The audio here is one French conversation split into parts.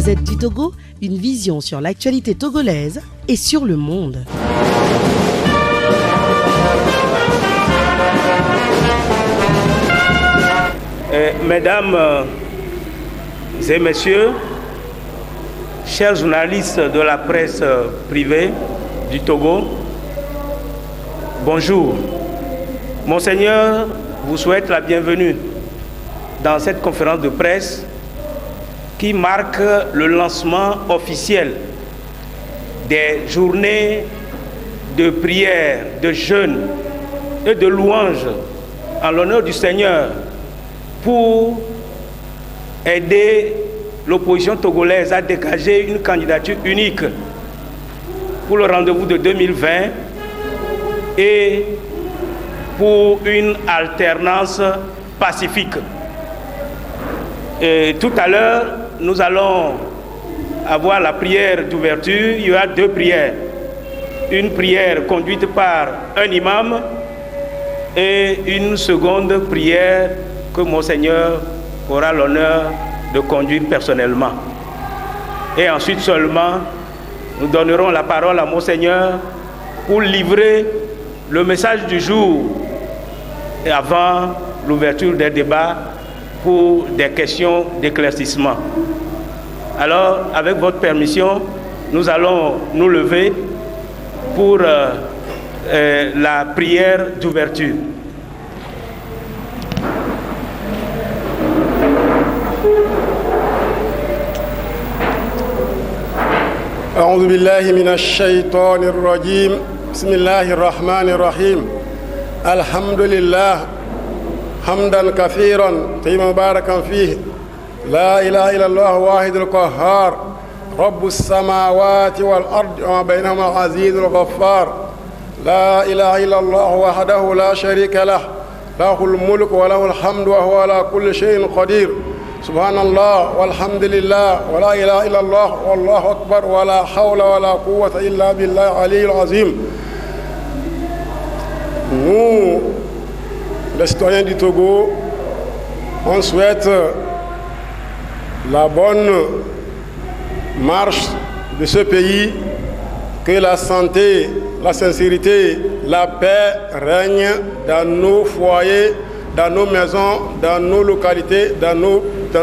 Gazette du Togo, une vision sur l'actualité togolaise et sur le monde. Mesdames et messieurs, chers journalistes de la presse privée du Togo, bonjour. Monseigneur vous souhaite la bienvenue dans cette conférence de presse qui marque le lancement officiel des journées de prière, de jeûne et de louange en l'honneur du Seigneur pour aider l'opposition togolaise à dégager une candidature unique pour le rendez-vous de 2020 et pour une alternance pacifique. Et tout à l'heure, nous allons avoir la prière d'ouverture. Il y aura deux prières. Une prière conduite par un imam et une seconde prière que Monseigneur aura l'honneur de conduire personnellement. Et ensuite seulement, nous donnerons la parole à Monseigneur pour livrer le message du jour et avant l'ouverture des débats pour des questions d'éclaircissement. Alors, avec votre permission, nous allons nous lever pour la prière d'ouverture. أعوذ بالله من الشيطان الرجيم بسم الله الرحمن الرحيم الحمد لله حمدا كثيرا طيبا مباركا فيه لا إله إلا الله واحد القهار رب السماوات والأرض وما بينهما العزيز الغفار لا إله إلا الله وحده لا شريك له له الملك وله الحمد وهو على كل شيء قدير سبحان الله والحمد لله ولا إله إلا الله والله أكبر ولا حول ولا قوة إلا بالله العلي العظيم. Nous, les citoyens du Togo, on souhaite la bonne marche de ce pays, que la santé, la sincérité, la paix règnent dans nos foyers, dans nos maisons, dans nos localités, dans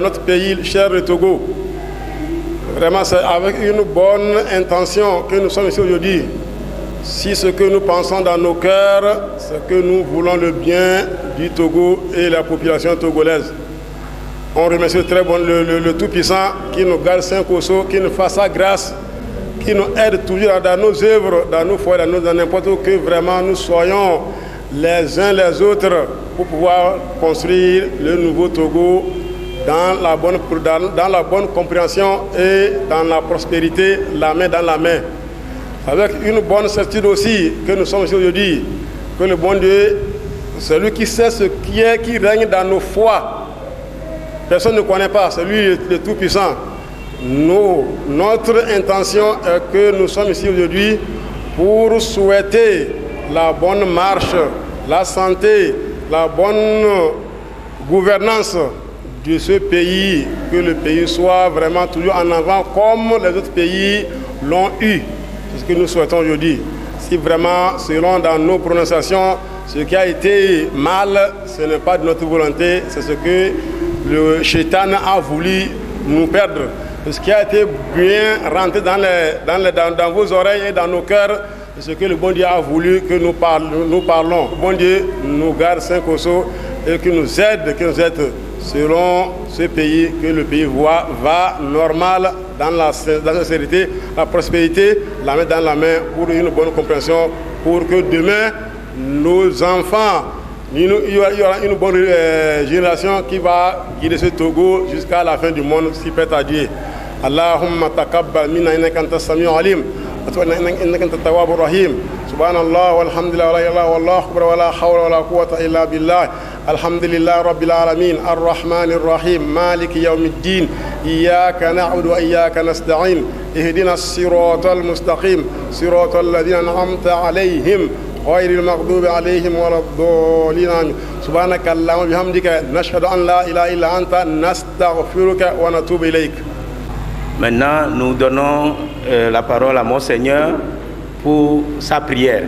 notre pays cher le Togo. Vraiment, c'est avec une bonne intention que nous sommes ici aujourd'hui. Si ce que nous pensons dans nos cœurs, c'est que nous voulons le bien du Togo et la population togolaise. On remercie le Tout-Puissant qui nous garde saint Kosso, qui nous fasse sa grâce, qui nous aide toujours dans nos œuvres, dans nos foyers, dans n'importe où, que vraiment nous soyons les uns les autres pour pouvoir construire le nouveau Togo dans la bonne compréhension et dans la prospérité, la main dans la main. Avec une bonne certitude aussi que nous sommes ici aujourd'hui, que le bon Dieu, celui qui sait ce qui est, qui règne dans nos foi, personne ne connaît pas, c'est lui le Tout-Puissant. Notre intention est que nous sommes ici aujourd'hui pour souhaiter la bonne marche, la santé, la bonne gouvernance de ce pays, que le pays soit vraiment toujours en avant comme les autres pays l'ont eu. C'est ce que nous souhaitons aujourd'hui. Si vraiment, selon dans nos prononciations, ce qui a été mal, ce n'est pas de notre volonté, c'est ce que le Shaitan a voulu nous perdre. Ce qui a été bien rentré dans vos oreilles et dans nos cœurs, c'est ce que le bon Dieu a voulu que nous parlons. Le bon Dieu nous garde saint Kosso et qu'il nous aide selon ce pays, que le pays va normal dans la sincérité, la prospérité, la main dans la main pour une bonne compréhension, pour que demain, nos enfants, il y aura une bonne génération qui va guider ce Togo jusqu'à la fin du monde, si prête à Dieu. Allahumma taqabbal minna innaka antas samiul alim wa innaka antat tawwabur rahim. Subhanallah walhamdulillah wa la ilaha wallahu akbar wa la hawla wa la quwwata illa billah. Alhamdulillah rabbil alamin arrahmanir rahim maliki yawmiddin iyyaka na'budu wa iyyaka nasta'in ihdinas siratal mustaqim siratal ladzina an'amta alayhim غير المغضوب عليهم ولا الضالين سبحانك اللهم وبحمدك نشهد أن لا إله إلا أنت نستغفرك ونتوب إليك. Maintenant, nous donnons la parole à Monseigneur pour sa prière.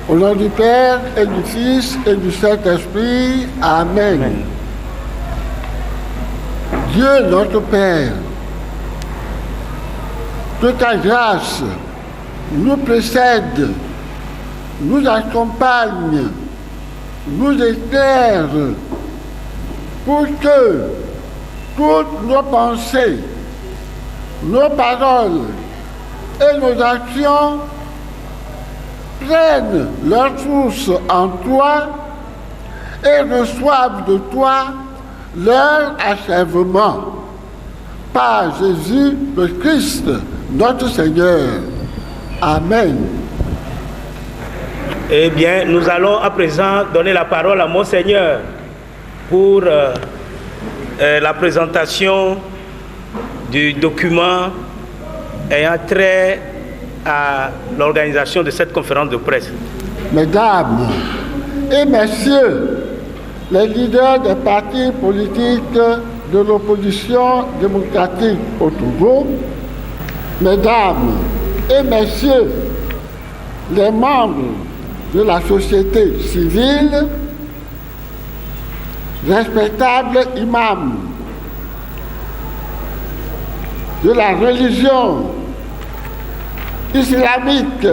Au nom du Père et du Fils et du Saint-Esprit, Amen. Amen. Dieu notre Père, que ta grâce nous précède, nous accompagne, nous éclaire, pour que toutes nos pensées, nos paroles et nos actions prennent leur source en toi et reçoivent de toi leur achèvement. Par Jésus le Christ, notre Seigneur. Amen. Eh bien, nous allons à présent donner la parole à Monseigneur pour la présentation du document ayant trait à l'organisation de cette conférence de presse. Mesdames et messieurs, les leaders des partis politiques de l'opposition démocratique au Togo, mesdames et messieurs, les membres de la société civile, respectables imams de la religion islamique,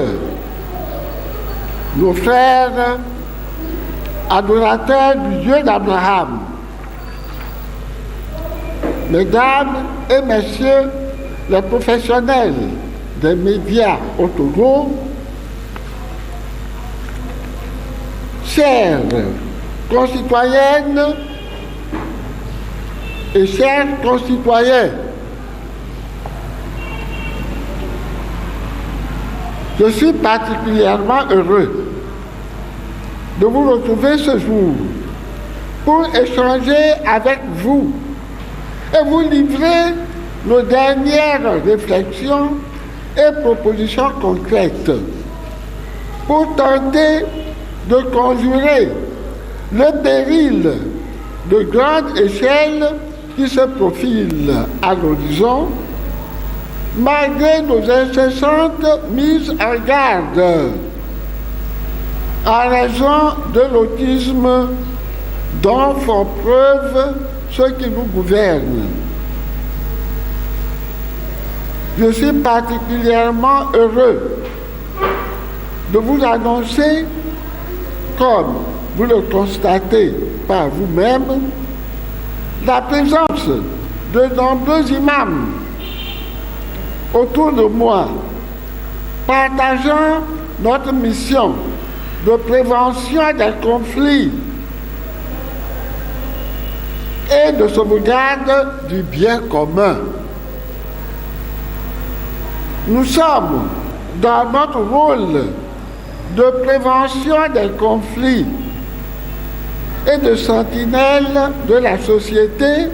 nos frères adorateurs du Dieu d'Abraham, mesdames et messieurs les professionnels des médias au Togo, chères concitoyennes et chers concitoyens, je suis particulièrement heureux de vous retrouver ce jour pour échanger avec vous et vous livrer nos dernières réflexions et propositions concrètes pour tenter de conjurer le péril de grande échelle qui se profile à l'horizon, malgré nos incessantes mises en garde en raison de l'autisme dont font preuve ceux qui nous gouvernent. Je suis particulièrement heureux de vous annoncer, comme vous le constatez par vous-même, la présence de nombreux imams autour de moi, partageant notre mission de prévention des conflits et de sauvegarde du bien commun. Nous sommes dans notre rôle de prévention des conflits et de sentinelle de la société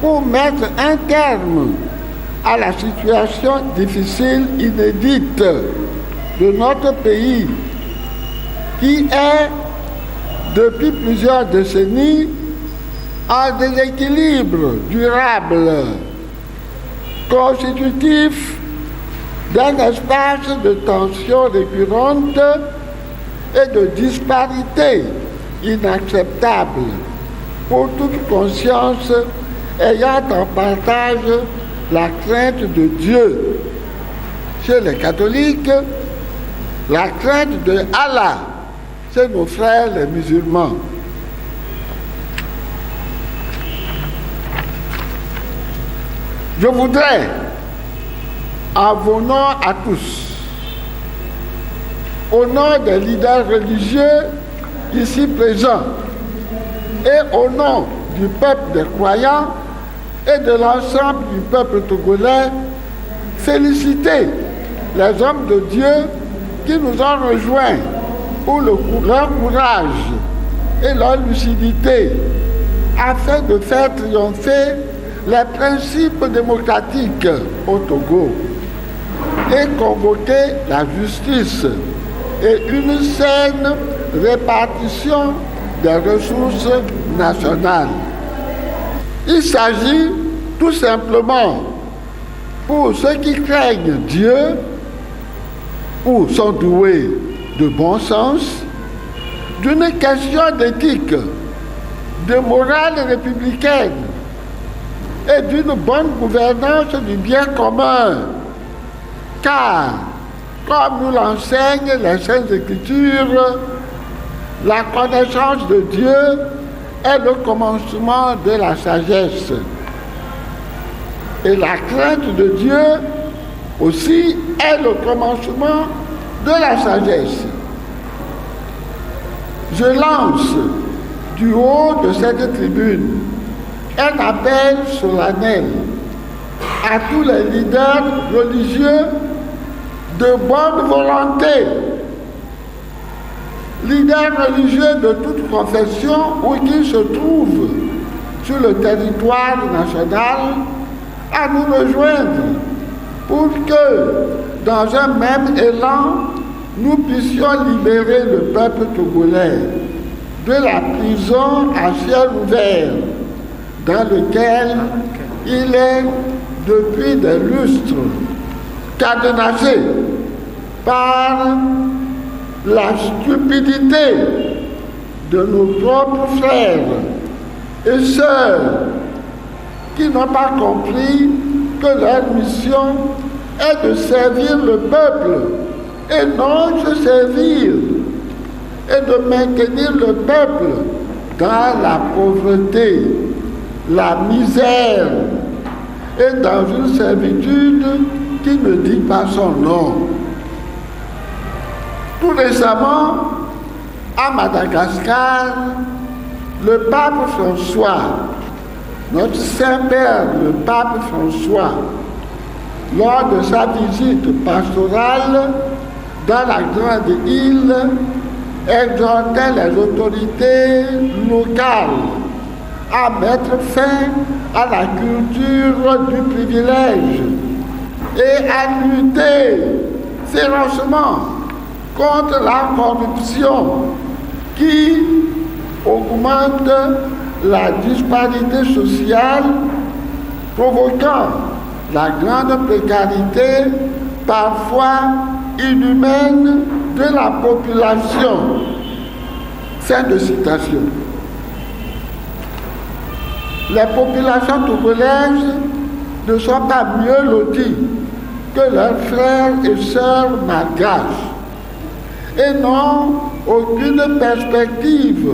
pour mettre un terme à la situation difficile, inédite de notre pays, qui est, depuis plusieurs décennies, en déséquilibre durable, constitutif d'un espace de tension récurrente et de disparité inacceptable pour toute conscience ayant en partage la crainte de Dieu. Chez les catholiques, la crainte de Allah, chez nos frères les musulmans. Je voudrais, en vos noms à tous, au nom des leaders religieux ici présents et au nom du peuple des croyants et de l'ensemble du peuple togolais, féliciter les hommes de Dieu qui nous ont rejoints pour leur courage et leur lucidité afin de faire triompher les principes démocratiques au Togo et convoquer la justice et une saine répartition des ressources nationales. Il s'agit tout simplement pour ceux qui craignent Dieu ou sont doués de bon sens, d'une question d'éthique, de morale républicaine et d'une bonne gouvernance du bien commun. Car, comme nous l'enseignent les Saintes Écritures, la connaissance de Dieu est le commencement de la sagesse. Et la crainte de Dieu aussi est le commencement de la sagesse. Je lance du haut de cette tribune un appel solennel à tous les leaders religieux de bonne volonté, leaders religieux de toute confession où qu'ils se trouvent sur le territoire national, à nous rejoindre pour que, dans un même élan, nous puissions libérer le peuple togolais de la prison à ciel ouvert dans lequel il est depuis des lustres cadenassé par la stupidité de nos propres frères et sœurs qui n'ont pas compris que leur mission est de servir le peuple et non se servir et de maintenir le peuple dans la pauvreté, la misère et dans une servitude qui ne dit pas son nom. Tout récemment, à Madagascar, le pape François, notre Saint-Père, le pape François, lors de sa visite pastorale dans la grande île, exhortait les autorités locales à mettre fin à la culture du privilège et à lutter férocement contre la corruption qui augmente la disparité sociale, provoquant la grande précarité, parfois inhumaine, de la population. Fin de citation. Les populations togolaises ne sont pas mieux loties que leurs frères et sœurs malgaches et n'ont aucune perspective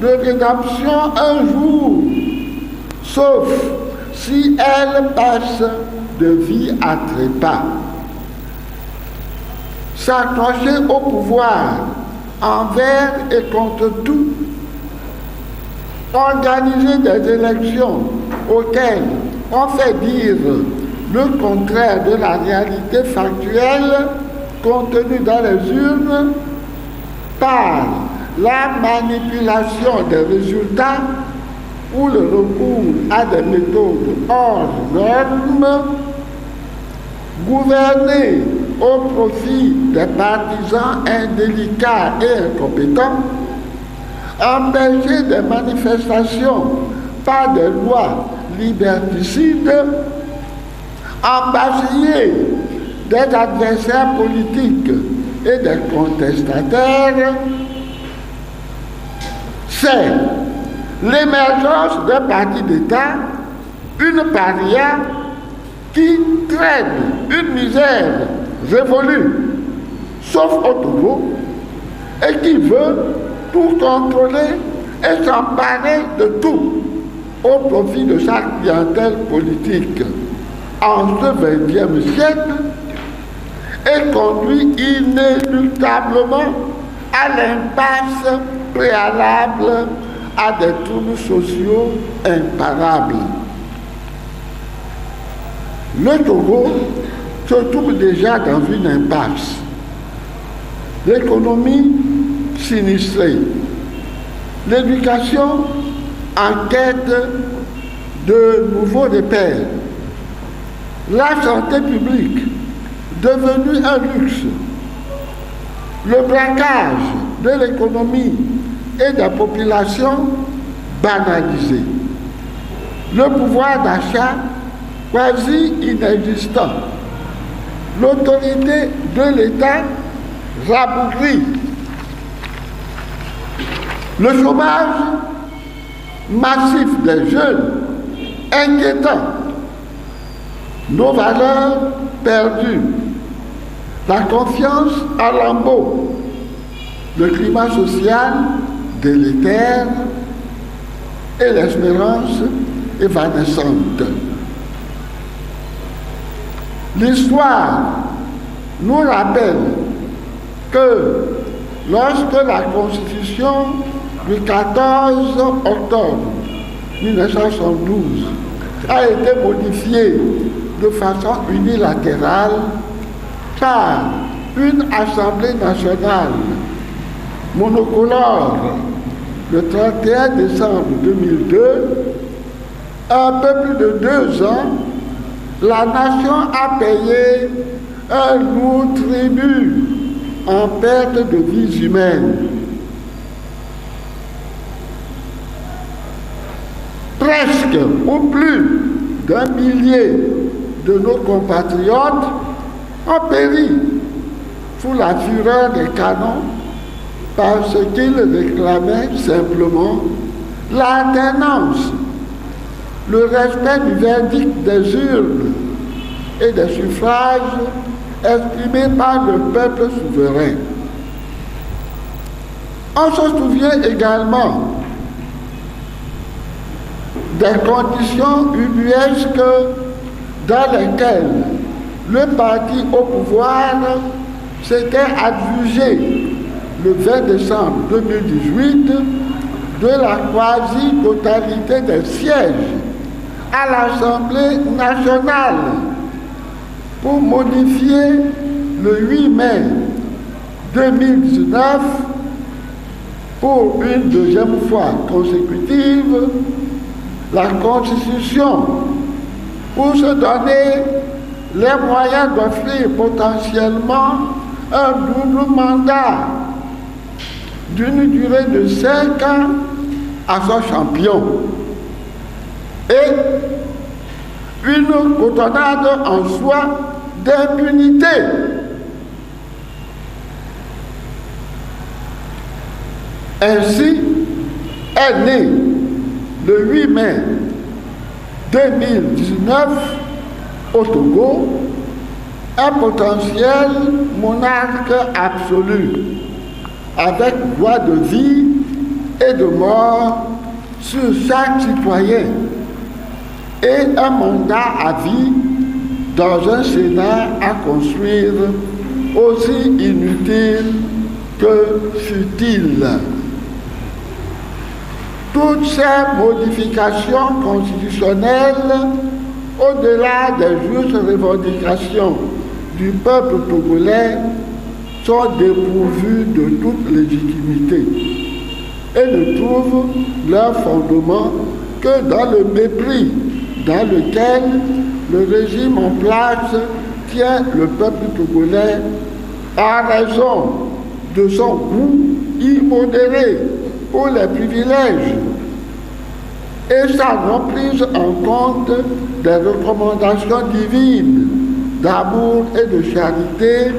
de rédemption un jour, sauf si elles passent de vie à trépas. S'accrocher au pouvoir envers et contre tout, organiser des élections auxquelles on fait dire le contraire de la réalité factuelle contenue dans les urnes par la manipulation des résultats ou le recours à des méthodes hors normes, gouverner au profit des partisans indélicats et incompétents, empêcher des manifestations par des lois liberticides, embasiller des adversaires politiques et des contestataires, c'est l'émergence d'un parti d'État, une paria qui traîne une misère révolue, sauf au Togo, et qui veut tout contrôler et s'emparer de tout au profit de sa clientèle politique en ce XXe siècle et conduit inéluctablement à l'impasse préalable à des troubles sociaux imparables. Le Togo se trouve déjà dans une impasse. L'économie sinistrée, l'éducation en quête de nouveaux repères, la santé publique devenue un luxe, le braquage de l'économie et de la population banalisé, le pouvoir d'achat quasi inexistant. L'autorité de l'État rabougrie. Le chômage massif des jeunes inquiétant. Nos valeurs perdues. La confiance à lambeaux. Le climat social délétère et l'espérance évanescente. L'histoire nous rappelle que lorsque la Constitution du 14 octobre 1972 a été modifiée de façon unilatérale par une Assemblée nationale monocolore le 31 décembre 2002, un peu plus de 2 ans, la nation a payé un lourd tribut en perte de vies humaines. Presque ou plus d'1 millier de nos compatriotes ont péri sous la fureur des canons parce qu'ils réclamaient simplement l'alternance, le respect du verdict des urnes et des suffrages exprimés par le peuple souverain. On se souvient également des conditions ubuesques dans lesquelles le parti au pouvoir s'était adjugé le 20 décembre 2018 de la quasi-totalité des sièges à l'Assemblée nationale pour modifier le 8 mai 2019 pour une deuxième fois consécutive la Constitution pour se donner les moyens d'offrir potentiellement un double mandat d'une durée de 5 ans à son champion et une cotonnade en soi d'impunité. Ainsi est né le 8 mai 2019 au Togo un potentiel monarque absolu avec droit de vie et de mort sur chaque citoyen et un mandat à vie dans un Sénat à construire aussi inutile que futile. Toutes ces modifications constitutionnelles, au-delà des justes revendications du peuple togolais, sont dépourvues de toute légitimité et ne trouvent leur fondement que dans le mépris dans lequel le régime en place tient le peuple togolais à raison de son goût immodéré pour les privilèges et sa non-prise en compte des recommandations divines d'amour et de charité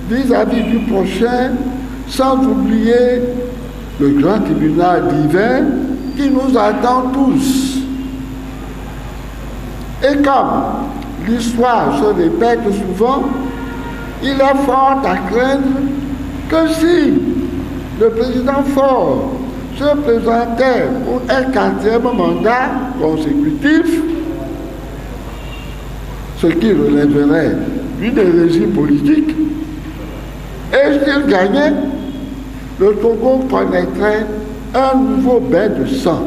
vis-à-vis du prochain, sans oublier le grand tribunal divin qui nous attend tous. Et comme l'histoire se répète souvent, il est fort à craindre que si le président Faure se présentait pour un 4e mandat consécutif, ce qui relèverait d'une hérésie politique, et s'il gagnait, le Togo connaîtrait un nouveau bain de sang.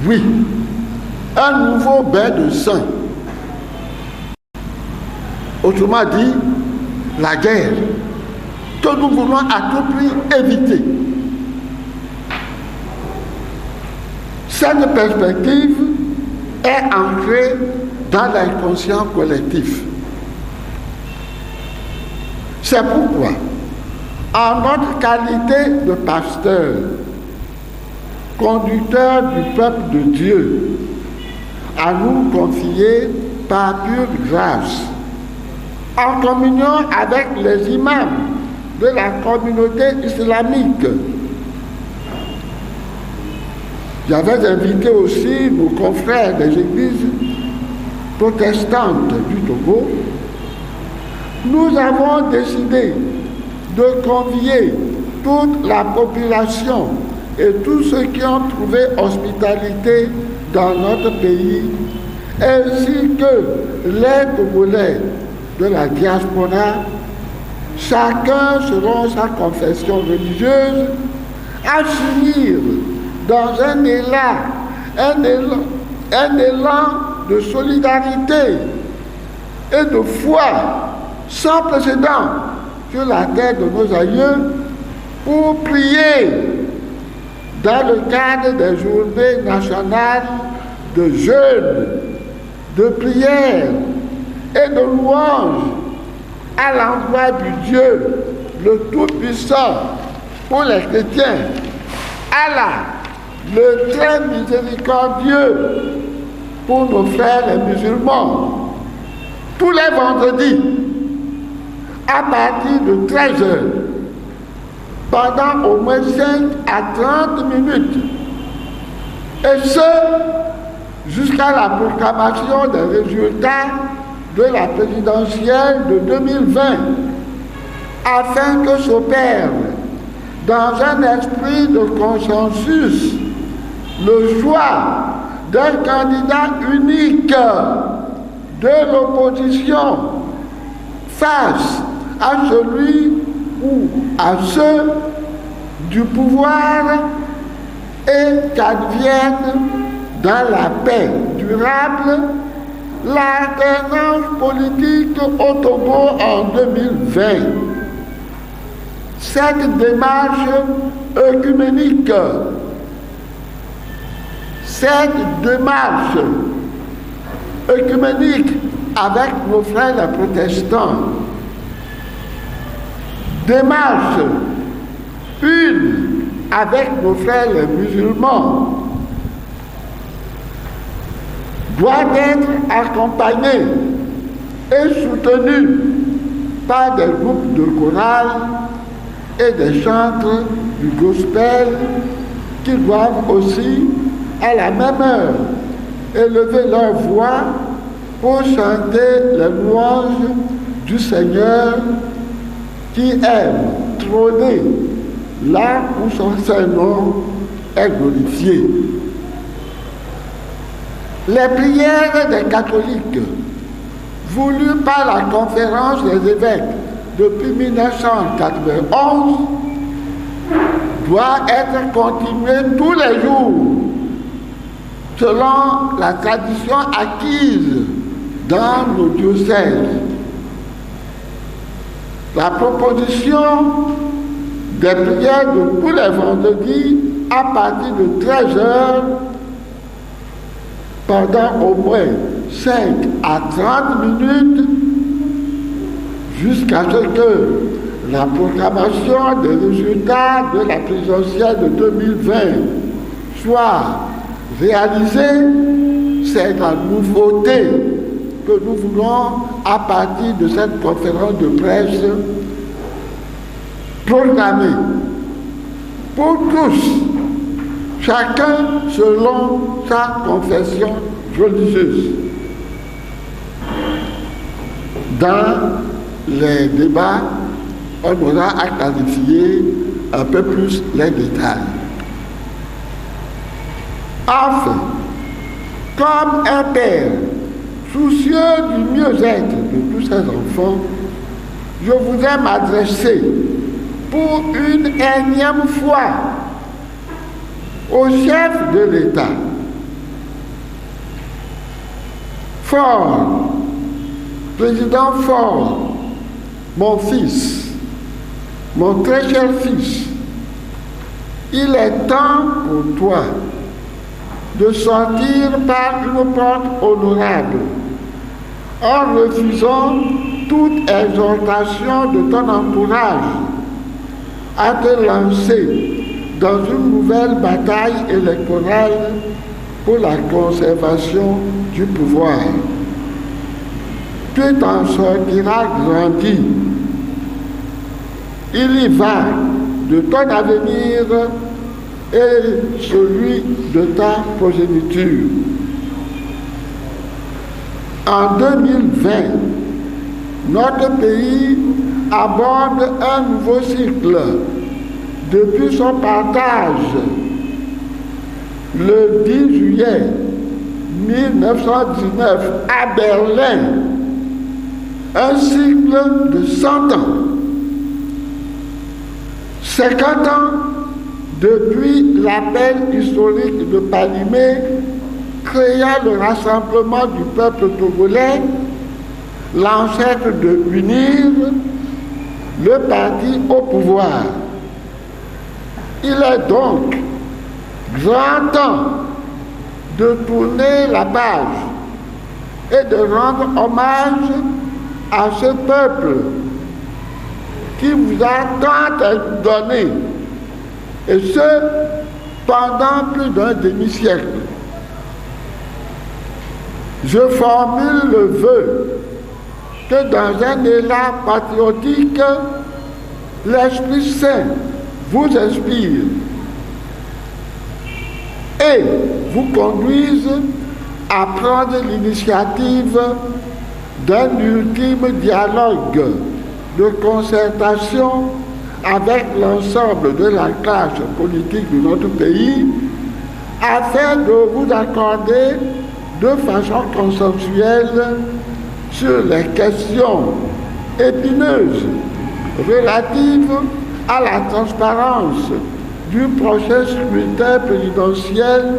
Oui, un nouveau bain de sang. Autrement dit, la guerre que nous voulons à tout prix éviter. Cette perspective est ancrée dans l'inconscient collectif. C'est pourquoi, en notre qualité de pasteur, conducteur du peuple de Dieu, à nous confier par pure grâce, en communion avec les imams de la communauté islamique. J'avais invité aussi nos confrères des églises protestantes du Togo. Nous avons décidé de convier toute la population et tous ceux qui ont trouvé hospitalité dans notre pays, ainsi que les Togolais de la diaspora, chacun selon sa confession religieuse, à s'unir dans un élan de solidarité et de foi sans précédent sur la terre de nos aïeux pour prier dans le cadre des journées nationales de jeûne, de prière et de louange à l'endroit du Dieu, le Tout-Puissant, pour les chrétiens, Allah, le très miséricordieux, pour nos frères les musulmans, tous les vendredis, à partir de 13h, pendant au moins 5 à 30 minutes, et ce, jusqu'à la proclamation des résultats de la présidentielle de 2020, afin que s'opère dans un esprit de consensus le choix d'un candidat unique de l'opposition face à celui ou à ceux du pouvoir et qu'advienne dans la paix durable l'alternance politique au Togo en 2020. Cette démarche œcuménique, avec nos frères les protestants, démarche une avec nos frères les musulmans, doit être accompagnée et soutenue par des groupes de chorale et des chantres du gospel qui doivent aussi, à la même heure, élever leur voix pour chanter les louanges du Seigneur qui aime trôner là où son Saint-Nom est glorifié. Les prières des catholiques, voulues par la conférence des évêques depuis 1991, doivent être continuées tous les jours, selon la tradition acquise dans nos diocèses. La proposition des prières de tous les vendredis à partir de 13h pendant au moins 5 à 30 minutes jusqu'à ce que la proclamation des résultats de la présidentielle de 2020 soit réalisée. C'est la nouveauté que nous voulons à partir de cette conférence de presse proclamer pour tous, chacun selon sa confession religieuse. Dans les débats, on aura à clarifier un peu plus les détails. Enfin, comme un père soucieux du mieux-être de tous ses enfants, je voudrais m'adresser pour une énième fois au chef de l'État. Ford, président Ford, mon fils, mon très cher fils, il est temps pour toi de sortir par une porte honorable en refusant toute exhortation de ton entourage à te lancer dans une nouvelle bataille électorale pour la conservation du pouvoir. Tout en sortira grandi. Il y va de ton avenir et celui de ta progéniture. En 2020, notre pays aborde un nouveau cycle depuis son partage le 10 juillet 1919 à Berlin, un cycle de 100 ans. 50 ans depuis l'appel historique de Palimé, créant le rassemblement du peuple togolais, l'ancêtre de UNIR, le parti au pouvoir. Il est donc grand temps de tourner la page et de rendre hommage à ce peuple qui vous a tant donné, et ce, pendant plus d'un demi-siècle. Je formule le vœu que dans un élan patriotique, l'Esprit Saint vous inspire et vous conduise à prendre l'initiative d'un ultime dialogue de concertation avec l'ensemble de la classe politique de notre pays afin de vous accorder de façon consensuelle sur les questions épineuses relatives à la transparence du prochain scrutin présidentiel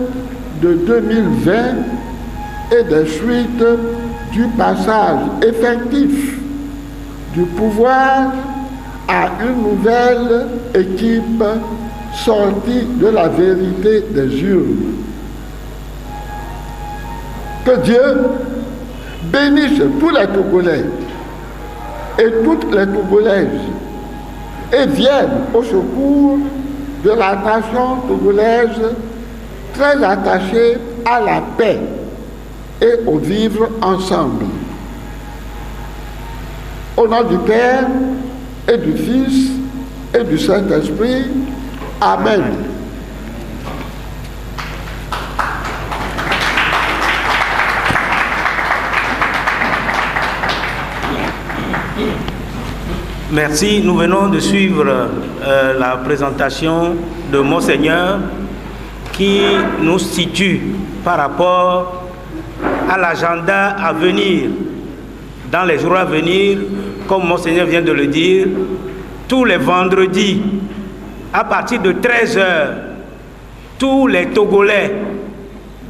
de 2020 et des suites du passage effectif du pouvoir à une nouvelle équipe sortie de la vérité des urnes. Que Dieu bénisse tous les Togolais et toutes les Togolaises et vienne au secours de la nation togolaise très attachée à la paix et au vivre ensemble. Au nom du Père et du Fils et du Saint-Esprit. Amen. Merci. Nous venons de suivre la présentation de Monseigneur qui nous situe par rapport à l'agenda à venir. Dans les jours à venir, comme Monseigneur vient de le dire, tous les vendredis, à partir de 13h, tous les Togolais,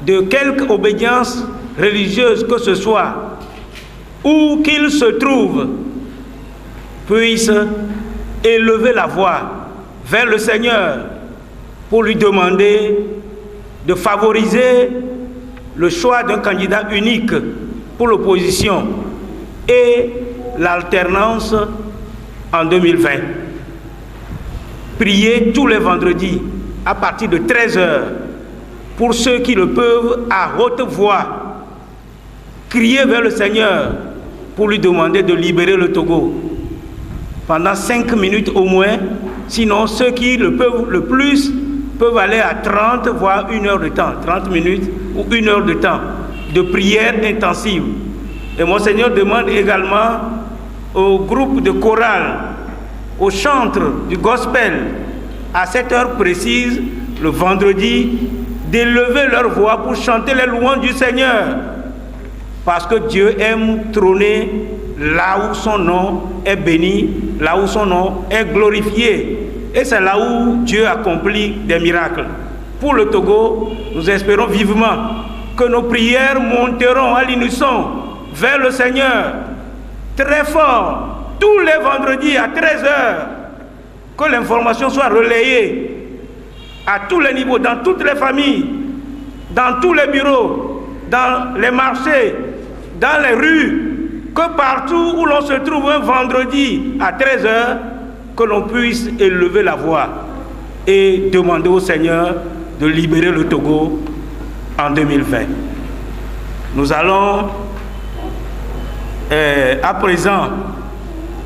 de quelque obédience religieuse que ce soit, où qu'ils se trouvent, puissent élever la voix vers le Seigneur pour lui demander de favoriser le choix d'un candidat unique pour l'opposition et l'alternance en 2020. Priez tous les vendredis à partir de 13h pour ceux qui le peuvent à haute voix. Criez vers le Seigneur pour lui demander de libérer le Togo pendant 5 minutes au moins. Sinon, ceux qui le peuvent le plus peuvent aller à 30 voire 1 heure de temps, 30 minutes ou 1 heure de temps de prière intensive. Et Monseigneur demande également au groupe de chorale, au chantre du gospel, à cette heure précise, le vendredi, d'élever leur voix pour chanter les louanges du Seigneur. Parce que Dieu aime trôner là où son nom est béni, là où son nom est glorifié. Et c'est là où Dieu accomplit des miracles. Pour le Togo, nous espérons vivement que nos prières monteront à l'unisson vers le Seigneur, très fort, tous les vendredis à 13h, que l'information soit relayée à tous les niveaux, dans toutes les familles, dans tous les bureaux, dans les marchés, dans les rues, que partout où l'on se trouve un vendredi à 13h, que l'on puisse élever la voix et demander au Seigneur de libérer le Togo en 2020. Nous allons à présent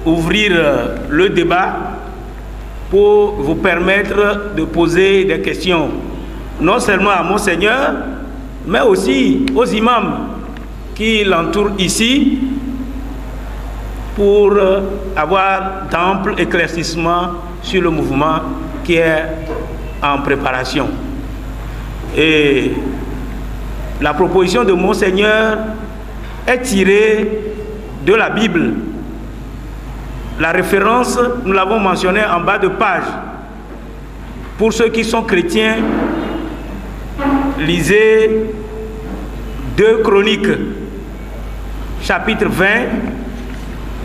ouvrir le débat pour vous permettre de poser des questions, non seulement à Monseigneur, mais aussi aux imams qui l'entourent ici, pour avoir d'amples éclaircissements sur le mouvement qui est en préparation. Et la proposition de Monseigneur est tirée de la Bible. La référence, nous l'avons mentionné en bas de page. Pour ceux qui sont chrétiens, lisez 2 Chroniques, chapitre 20,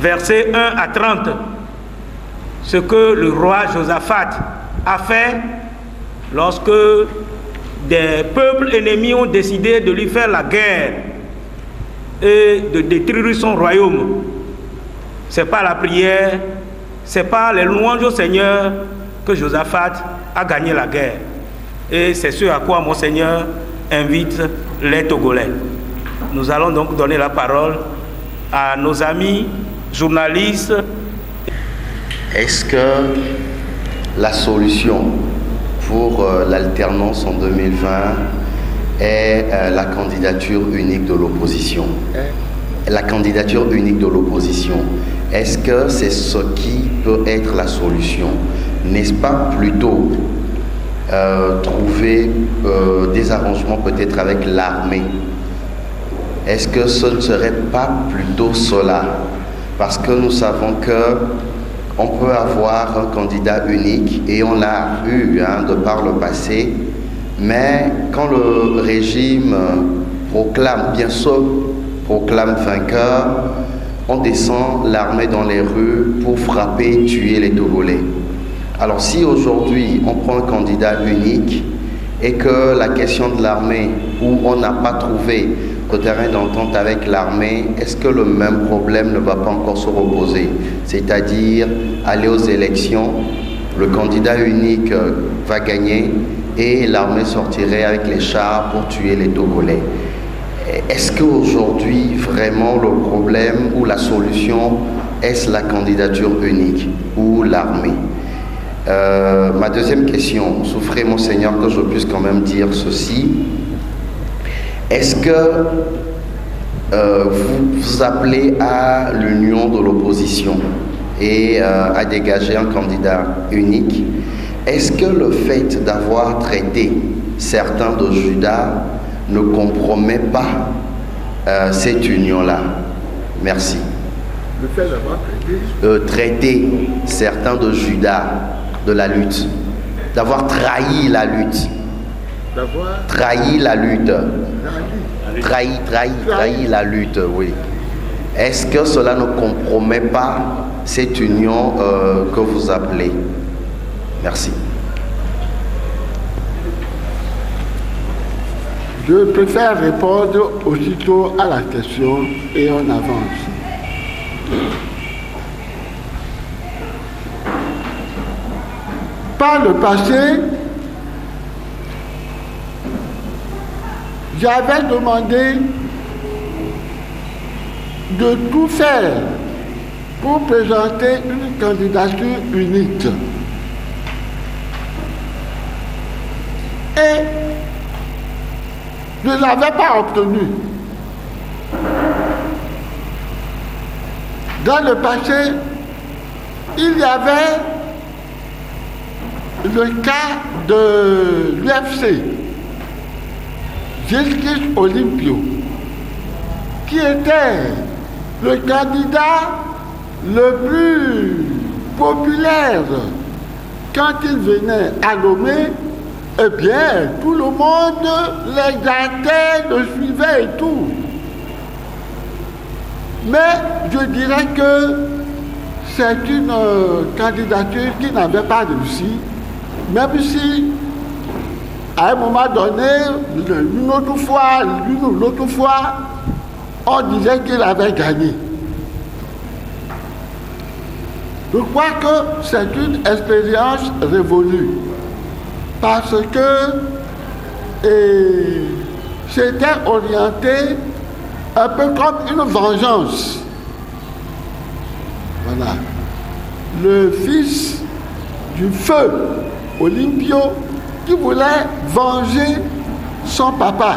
versets 1 à 30. Ce que le roi Josaphat a fait lorsque des peuples ennemis ont décidé de lui faire la guerre et de détruire son royaume. Ce n'est pas la prière, ce n'est pas les louanges au Seigneur que Josaphat a gagné la guerre. Et c'est ce à quoi Monseigneur invite les Togolais. Nous allons donc donner la parole à nos amis journalistes. Est-ce que la solution pour l'alternance en 2020 est la candidature unique de l'opposition? La candidature unique de l'opposition, est-ce que c'est ce qui peut être la solution? N'est-ce pas plutôt trouver des arrangements peut-être avec l'armée? Est-ce que ce ne serait pas plutôt cela? Parce que nous savons que on peut avoir un candidat unique et on l'a eu de par le passé, mais quand le régime proclame, bien sûr, proclame vainqueur, on descend l'armée dans les rues pour frapper, tuer les Togolais. Alors si aujourd'hui on prend un candidat unique et que la question de l'armée, où on n'a pas trouvé de terrain d'entente avec l'armée, est-ce que le même problème ne va pas encore se reposer? C'est-à-dire aller aux élections, le candidat unique va gagner et l'armée sortirait avec les chars pour tuer les Togolais. Est-ce qu'aujourd'hui, vraiment, le problème ou la solution, est-ce la candidature unique ou l'armée? Ma deuxième question, souffrez Monseigneur que je puisse quand même dire ceci. Est-ce que vous appelez à l'union de l'opposition et à dégager un candidat unique? Est-ce que le fait d'avoir traité certains de Judas ne compromet pas cette union-là? Merci. Le fait d'avoir traité certains de Judas de la lutte, d'avoir trahi la lutte, trahi la lutte, trahi la lutte, oui. Est-ce que cela ne compromet pas cette union que vous appelez? Merci. Je préfère répondre aussitôt à la question et on avance. Par le passé, j'avais demandé de tout faire pour présenter une candidature unique. Et je ne l'avais pas obtenu. Dans le passé, il y avait le cas de l'UFC, Justice Olympio, qui était le candidat le plus populaire. Quand il venait à nommer, eh bien, tout le monde l'exaltait, le suivait et tout. Mais je dirais que c'est une candidature qui n'avait pas réussi, même si, à un moment donné, une autre fois, on disait qu'il avait gagné. Je crois que c'est une expérience révolue. Parce que c'était orienté un peu comme une vengeance. Voilà. Le fils du feu, Olympio, qui voulait venger son papa.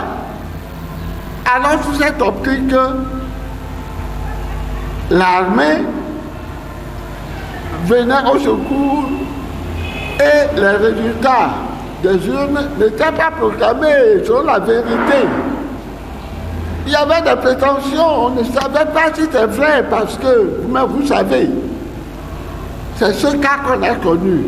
Alors, sous cette optique, l'armée venait au secours et les résultats des urnes n'étaient pas proclamés selon la vérité. Il y avait des prétentions, on ne savait pas si c'était vrai parce que, mais vous savez, c'est ce cas qu'on a connu.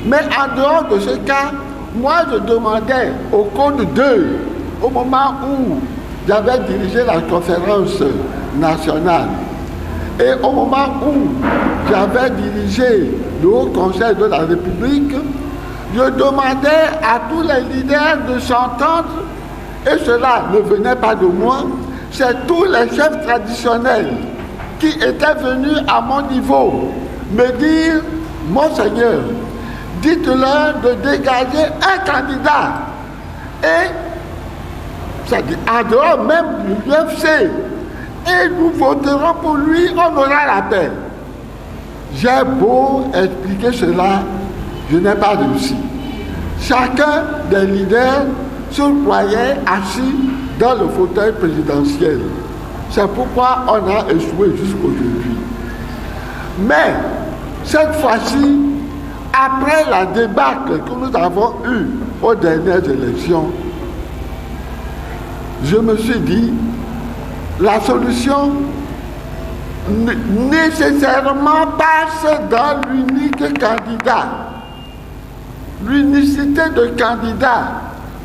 Mais en dehors de ce cas, moi je demandais au Code 2, au moment où j'avais dirigé la conférence nationale, et au moment où j'avais dirigé le Haut Conseil de la République, je demandais à tous les leaders de s'entendre, et cela ne venait pas de moi, c'est tous les chefs traditionnels qui étaient venus à mon niveau me dire, Monseigneur, dites-leur de dégager un candidat. Et ça dit, en dehors même du UFC, et nous voterons pour lui, on aura la paix. J'ai beau expliquer cela, je n'ai pas réussi. Chacun des leaders se croyait assis dans le fauteuil présidentiel. C'est pourquoi on a échoué jusqu'aujourd'hui. Mais cette fois-ci, après la débâcle que nous avons eue aux dernières élections, je me suis dit, la solution nécessairement passe dans l'unique candidat. L'unicité de candidats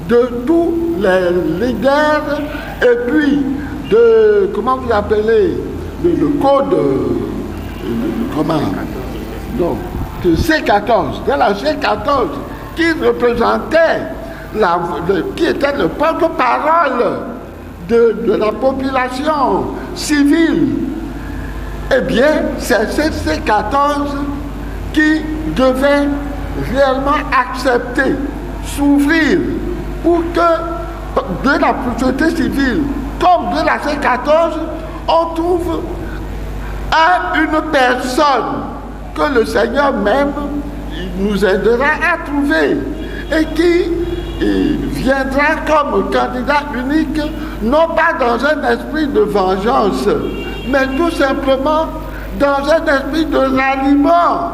de tous les leaders et puis de, comment vous appelez, le code, comment, non, de C14, de la C14 qui représentait, qui était le porte-parole de la population civile. Eh bien, c'est ce C14 qui devait réellement accepter, s'ouvrir pour que de la société civile comme de la C14, on trouve une personne que le Seigneur même nous aidera à trouver et qui viendra comme candidat unique, non pas dans un esprit de vengeance, mais tout simplement dans un esprit de ralliement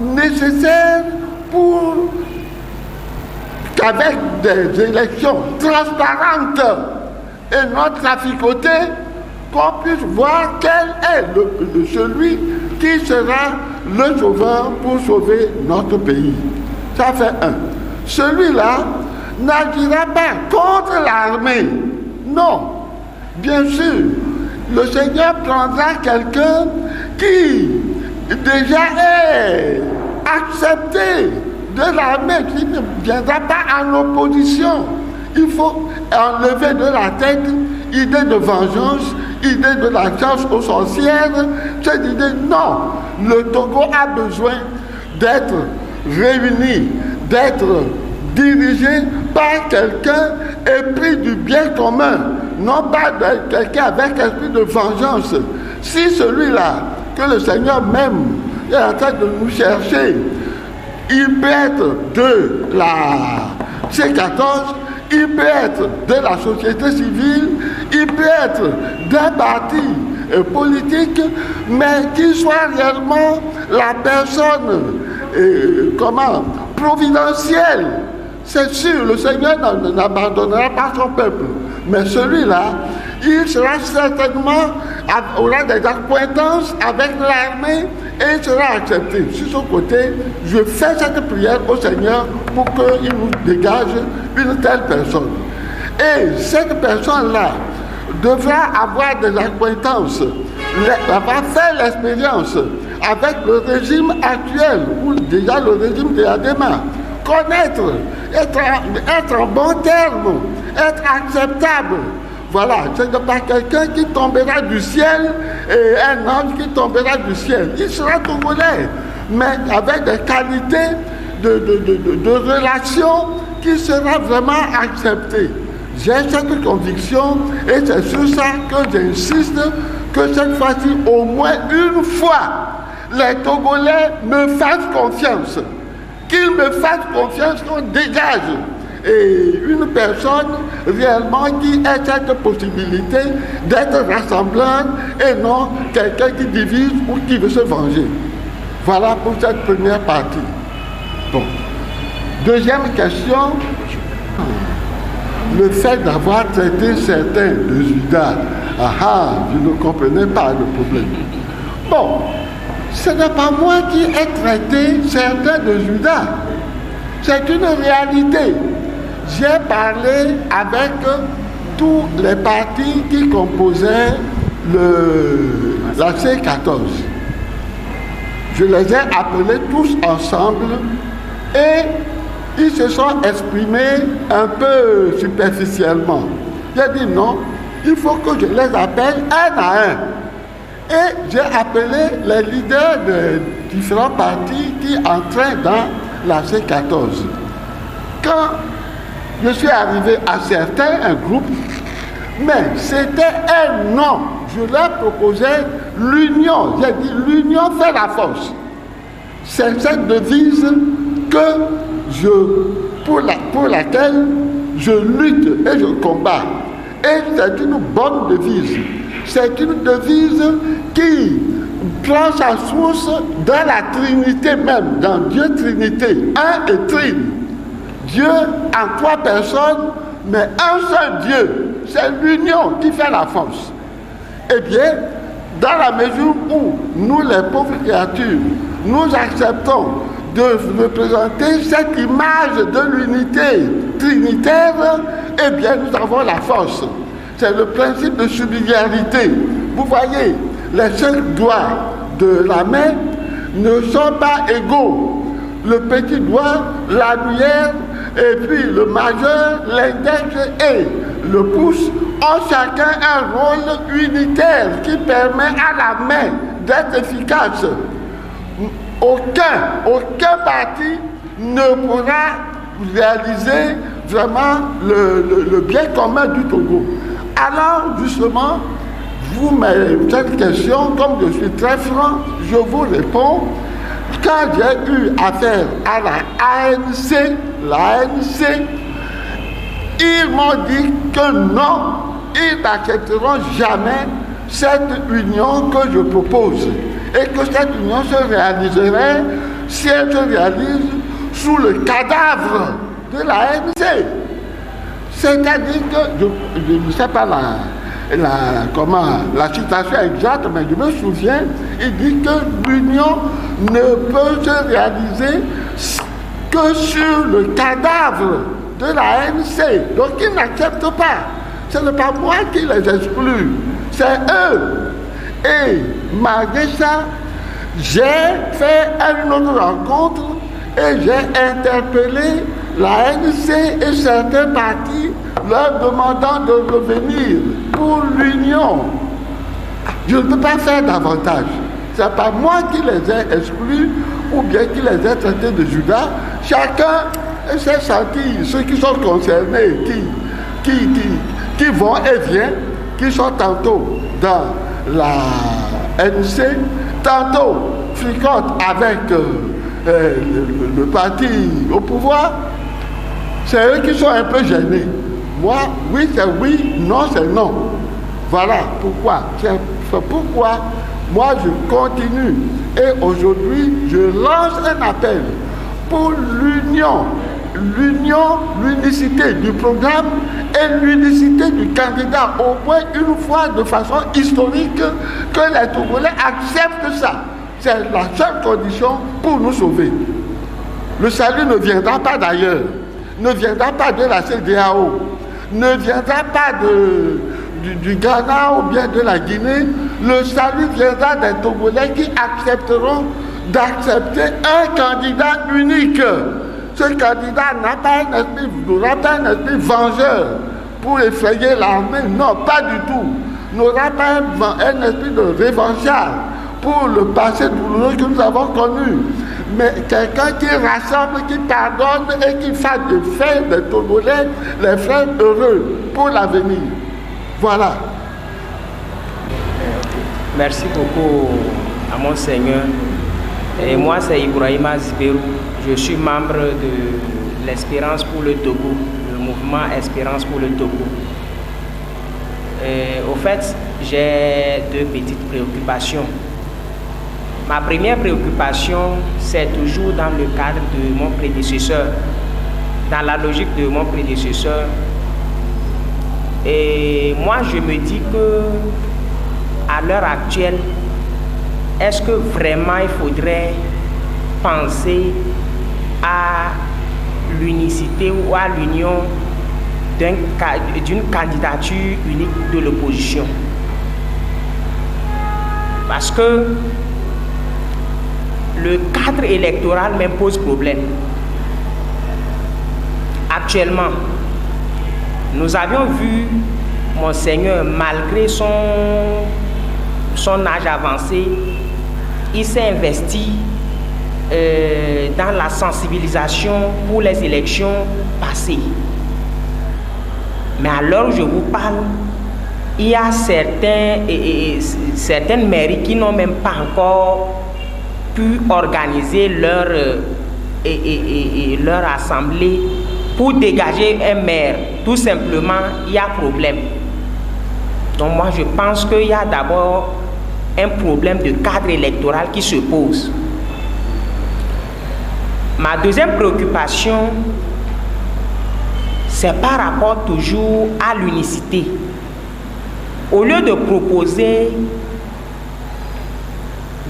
nécessaire pour qu'avec des élections transparentes et non traficotées, qu'on puisse voir quel est celui qui sera le sauveur pour sauver notre pays. Ça fait un. Celui-là n'agira pas contre l'armée. Non. Bien sûr, le Seigneur prendra quelqu'un qui déjà est accepté de l'armée, qui ne viendra pas en opposition. Il faut enlever de la tête l'idée de vengeance, l'idée de la chasse aux sorcières, cette idée, non. Le Togo a besoin d'être réuni, d'être dirigé par quelqu'un épris du bien commun, non pas de quelqu'un avec esprit de vengeance. Si celui-là, que le Seigneur même est en train de nous chercher, il peut être de la C14, il peut être de la société civile, il peut être d'un parti politique, mais qu'il soit réellement la personne, providentielle. C'est sûr, le Seigneur n'abandonnera pas son peuple, mais celui-là, il sera certainement, aura des accointances avec l'armée et il sera accepté. Sur son côté, je fais cette prière au Seigneur pour qu'il nous dégage une telle personne. Et cette personne-là devra avoir des accointances, avoir fait l'expérience avec le régime actuel, ou déjà le régime de Adema, connaître, être en bon terme, être acceptable. Voilà, ce n'est pas quelqu'un qui tombera du ciel et un ange qui tombera du ciel. Il sera togolais, mais avec des qualités de relation qui sera vraiment acceptée. J'ai cette conviction et c'est sur ça que j'insiste que cette fois-ci, au moins une fois, les Togolais me fassent confiance. Qu'ils me fassent confiance qu'on dégage et une personne réellement qui ait cette possibilité d'être rassembleur et non quelqu'un qui divise ou qui veut se venger. Voilà pour cette première partie. Bon. Deuxième question, le fait d'avoir traité certains de Judas. Je ne comprenais pas le problème. Bon, ce n'est pas moi qui ai traité certains de Judas. C'est une réalité. J'ai parlé avec tous les partis qui composaient la C14. Je les ai appelés tous ensemble et ils se sont exprimés un peu superficiellement. J'ai dit non, il faut que je les appelle un à un. Et j'ai appelé les leaders de différents partis qui entraient dans la C14. Quand je suis arrivé à certains, un groupe, mais c'était un non. Je leur proposais l'union. J'ai dit l'union fait la force. C'est cette devise pour laquelle je lutte et je combats. Et c'est une bonne devise. C'est une devise qui prend sa source dans la Trinité même, dans Dieu Trinité, un et trine. Dieu en trois personnes, mais un seul Dieu. C'est l'union qui fait la force. Eh bien, dans la mesure où nous, les pauvres créatures, nous acceptons de représenter cette image de l'unité trinitaire, eh bien, nous avons la force. C'est le principe de subsidiarité. Vous voyez, les 5 doigts de la main ne sont pas égaux. Le petit doigt, l'annuaire, et puis le majeur, l'index et le pouce ont chacun un rôle unitaire qui permet à la main d'être efficace. Aucun parti ne pourra réaliser vraiment le bien commun du Togo. Alors, justement, vous me cette question, comme je suis très franc, je vous réponds. Quand j'ai eu affaire à l'ANC, ils m'ont dit que non, ils n'accepteront jamais cette union que je propose. Et que cette union se réaliserait si elle se réalise sous le cadavre de l'ANC. C'est-à-dire que, je ne sais pas la citation exacte, mais je me souviens, il dit que l'union ne peut se réaliser que sur le cadavre de l'ANC. Donc ils n'acceptent pas. Ce n'est pas moi qui les exclue, c'est eux. Et malgré ça, j'ai fait une autre rencontre et j'ai interpellé l'ANC et certains partis leur demandant de revenir pour l'union. Je ne peux pas faire davantage. Ce n'est pas moi qui les ai exclus ou bien qui les ai traités de Judas. Chacun s'est senti, ceux qui sont concernés, qui vont et viennent, qui sont tantôt dans la NC, tantôt fricotent avec le parti au pouvoir. C'est eux qui sont un peu gênés. Moi, oui c'est oui, non c'est non. Voilà pourquoi. C'est pourquoi moi je continue. Et aujourd'hui, je lance un appel pour l'union, l'unicité du programme et l'unicité du candidat, au moins une fois de façon historique, que les Togolais acceptent ça. C'est la seule condition pour nous sauver. Le salut ne viendra pas d'ailleurs, ne viendra pas de la CEDEAO, ne viendra pas du Ghana ou bien de la Guinée. Le salut viendra des Togolais qui accepteront d'accepter un candidat unique. Ce candidat n'a pas un esprit vengeur pour effrayer l'armée. Non, pas du tout. N'aura pas un esprit de revanchard pour le passé douloureux que nous avons connu. Mais quelqu'un qui rassemble, qui pardonne et qui fasse de faire des Togolais les frères heureux pour l'avenir. Voilà. Merci beaucoup à mon Seigneur. Et moi, c'est Ibrahima Zibérou. Je suis membre de l'Espérance pour le Togo, le mouvement Espérance pour le Togo. Au fait, j'ai deux petites préoccupations. Ma première préoccupation, c'est toujours dans le cadre de mon prédécesseur, dans la logique de mon prédécesseur. Et moi, je me dis que à l'heure actuelle, est-ce que vraiment il faudrait penser à l'unicité ou à l'union d'une candidature unique de l'opposition? Parce que le cadre électoral même pose problème. Actuellement, nous avions vu Monseigneur, malgré son âge avancé, il s'est investi dans la sensibilisation pour les élections passées. Mais à l'heure où je vous parle, il y a certaines mairies qui n'ont même pas encore pu organiser leur assemblée pour dégager un maire. Tout simplement, il y a problème. Donc moi, je pense qu'il y a d'abord un problème de cadre électoral qui se pose. Ma deuxième préoccupation, c'est par rapport toujours à l'unicité. Au lieu de proposer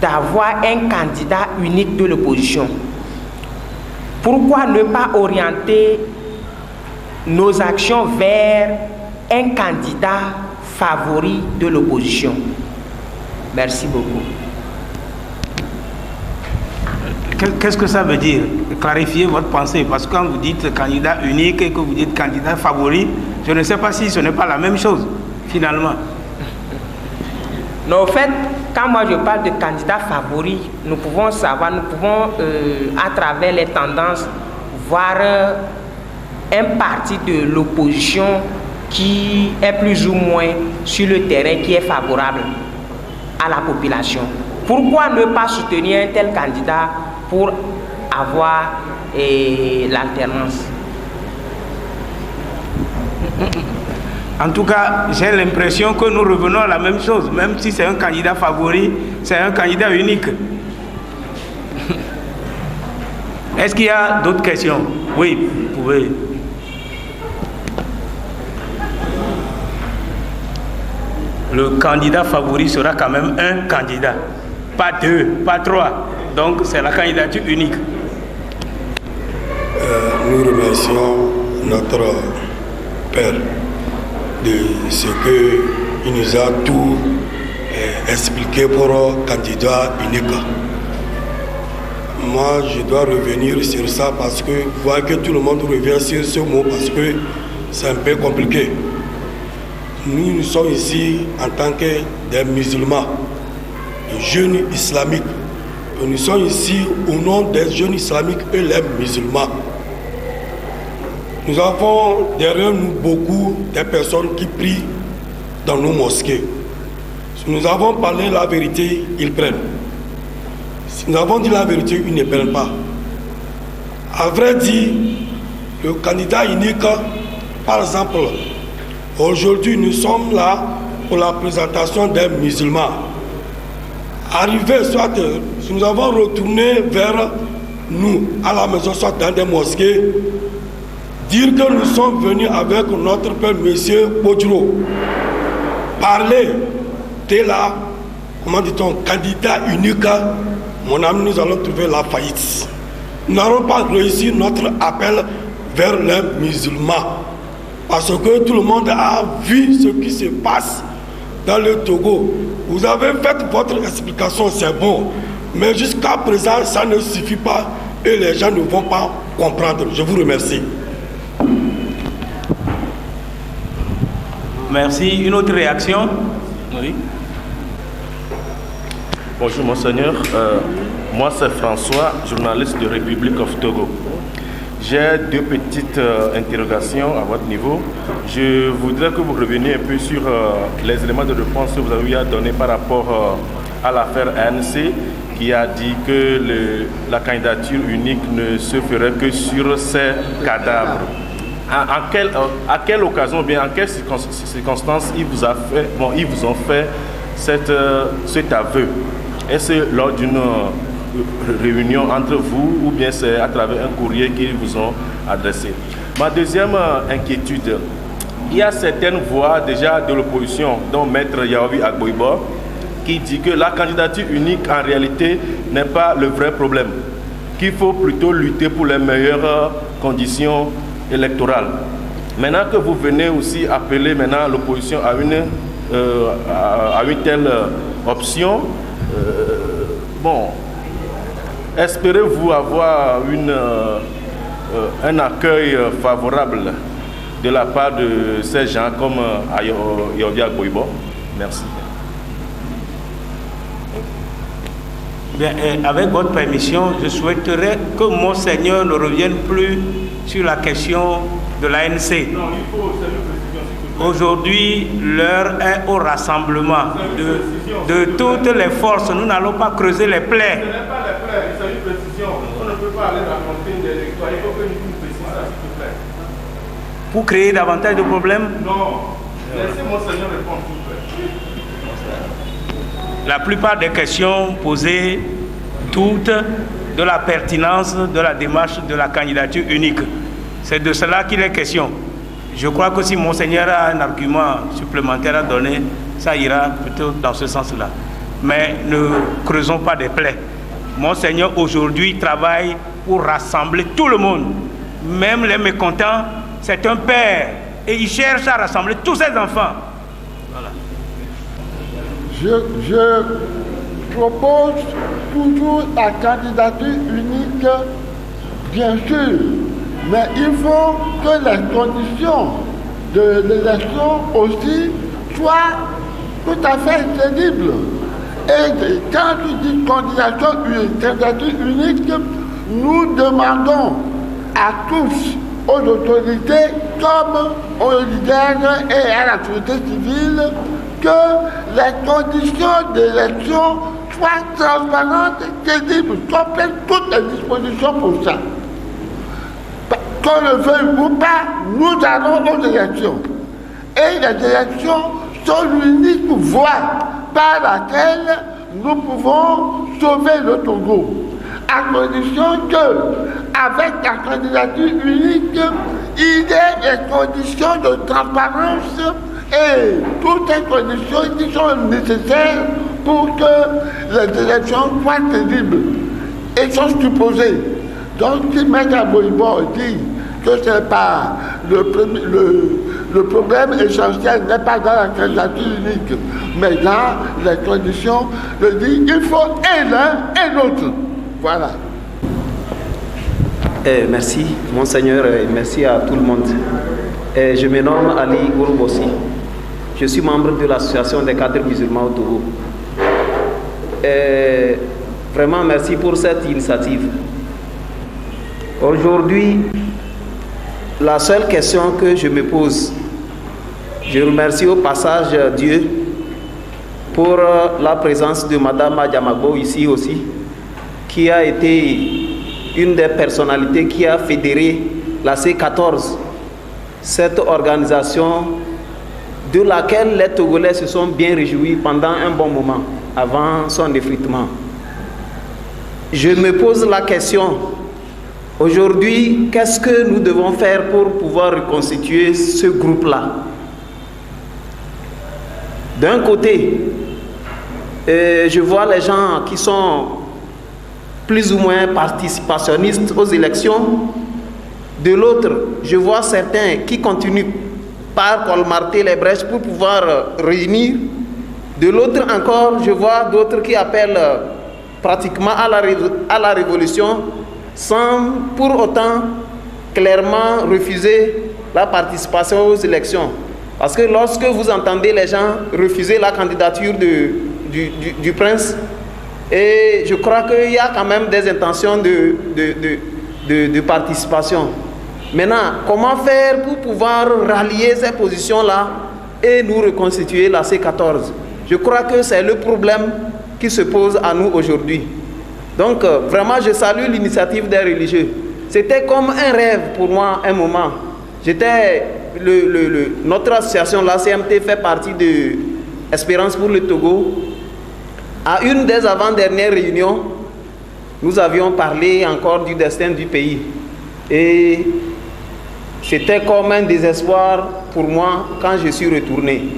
d'avoir un candidat unique de l'opposition, pourquoi ne pas orienter nos actions vers un candidat favori de l'opposition? Merci beaucoup. Qu'est-ce que ça veut dire? Clarifiez votre pensée, parce que quand vous dites candidat unique et que vous dites candidat favori, je ne sais pas si ce n'est pas la même chose, finalement. Non, en fait, quand moi je parle de candidat favori, nous pouvons savoir, à travers les tendances, voir un parti de l'opposition qui est plus ou moins sur le terrain, qui est favorable à la population. Pourquoi ne pas soutenir un tel candidat pour avoir l'alternance? En tout cas, j'ai l'impression que nous revenons à la même chose, même si c'est un candidat favori, c'est un candidat unique. Est-ce qu'il y a d'autres questions? Oui, vous pouvez. Le candidat favori sera quand même un candidat, pas deux, pas trois. Donc c'est la candidature unique. Nous remercions notre Père de ce qu'il nous a tout expliqué pour un candidat unique. Moi, je dois revenir sur ça parce que vous voyez que tout le monde revient sur ce mot parce que c'est un peu compliqué. Nous sommes ici en tant que des musulmans, des jeunes islamiques. Et nous sommes ici au nom des jeunes islamiques et les musulmans. Nous avons derrière nous beaucoup de personnes qui prient dans nos mosquées. Si nous avons parlé la vérité, ils prennent. Si nous avons dit la vérité, ils ne prennent pas. À vrai dire, le candidat unique, par exemple, aujourd'hui nous sommes là pour la présentation des musulmans. Arrivé, soit si nous avons retourné vers nous, à la maison, soit dans des mosquées, dire que nous sommes venus avec notre père, monsieur Podjuro, parler de la, comment dit-on, candidat unique, mon ami, nous allons trouver la faillite. Nous n'allons pas réussir notre appel vers les musulmans. Parce que tout le monde a vu ce qui se passe dans le Togo. Vous avez fait votre explication, c'est bon. Mais jusqu'à présent, ça ne suffit pas et les gens ne vont pas comprendre. Je vous remercie. Merci. Une autre réaction? Oui. Bonjour Monseigneur, moi c'est François, journaliste de République of Togo. J'ai deux petites interrogations à votre niveau. Je voudrais que vous reveniez un peu sur les éléments de réponse que vous avez eu à donner par rapport à l'affaire ANC, qui a dit que la candidature unique ne se ferait que sur ces cadavres. À quelle occasion, bien, en quelles circonstances ils vous ont fait cet aveu? Est-ce lors d'une réunion entre vous ou bien c'est à travers un courrier qu'ils vous ont adressé? Ma deuxième inquiétude, il y a certaines voix déjà de l'opposition, dont Maître Yaobi Agboibo, qui dit que la candidature unique en réalité n'est pas le vrai problème, qu'il faut plutôt lutter pour les meilleures conditions électorales. Maintenant que vous venez aussi appeler maintenant l'opposition à une telle option, espérez-vous avoir un accueil favorable de la part de ces gens comme Yaobi Agboibo? Merci. Bien, avec votre permission, je souhaiterais que Monseigneur ne revienne plus sur la question de l'ANC. Aujourd'hui, l'heure est au rassemblement de toutes les forces. Nous n'allons pas creuser les plaies. Ce n'est pas les plaies, il s'agit de précision. On ne peut pas aller raconter des victoires. Il faut que nous précisions ça, s'il vous plaît. Pour créer davantage de problèmes? Non. Laissez Monseigneur répondre, s'il vous plaît. La plupart des questions posées toutes de la pertinence de la démarche de la candidature unique. C'est de cela qu'il est question. Je crois que si Monseigneur a un argument supplémentaire à donner, ça ira plutôt dans ce sens-là. Mais ne creusons pas des plaies. Monseigneur aujourd'hui travaille pour rassembler tout le monde, même les mécontents. C'est un père et il cherche à rassembler tous ses enfants. Voilà. Je propose toujours la candidature unique, bien sûr, mais il faut que les conditions de l'élection aussi soient tout à fait crédibles. Et quand tu dis candidature unique, nous demandons à tous, aux autorités comme aux leaders et à la société civile, que les conditions d'élection soient transparentes, crédibles, qu'on prenne toutes les dispositions pour ça. Qu'on le veuille ou pas, nous allons aux élections. Et les élections sont l'unique voie par laquelle nous pouvons sauver le Togo. À condition que, avec la candidature unique, il y ait des conditions de transparence et toutes les conditions qui sont nécessaires pour que les élections soient crédibles et sont supposées. Donc, si M. Agboibo dit que c'est pas le problème essentiel n'est pas dans la candidature unique, mais dans les conditions, je dis il faut et l'un et l'autre. Voilà. Merci, Monseigneur, et merci à tout le monde. Je me nomme Ali Gourobossi. Je suis membre de l'association des cadres musulmans au Togo. Vraiment, merci pour cette initiative. Aujourd'hui, la seule question que je me pose, je remercie au passage Dieu pour la présence de Madame Adjamagbo ici aussi, qui a été une des personnalités qui a fédéré la C14, cette organisation de laquelle les Togolais se sont bien réjouis pendant un bon moment, avant son effritement. Je me pose la question, aujourd'hui, qu'est-ce que nous devons faire pour pouvoir reconstituer ce groupe-là? D'un côté, je vois les gens qui sont plus ou moins participationnistes aux élections. De l'autre, je vois certains qui continuent par colmater les brèches pour pouvoir réunir. De l'autre encore, je vois d'autres qui appellent pratiquement à la révolution sans pour autant clairement refuser la participation aux élections. Parce que lorsque vous entendez les gens refuser la candidature du prince, Et je crois qu'il y a quand même des intentions de participation. Maintenant, comment faire pour pouvoir rallier ces positions-là et nous reconstituer la C14? Je crois que c'est le problème qui se pose à nous aujourd'hui. Donc, vraiment, je salue l'initiative des religieux. C'était comme un rêve pour moi, un moment. Notre association, la CMT, fait partie de Espérance pour le Togo. À une des avant-dernières réunions, nous avions parlé encore du destin du pays. Et c'était comme un désespoir pour moi quand je suis retourné.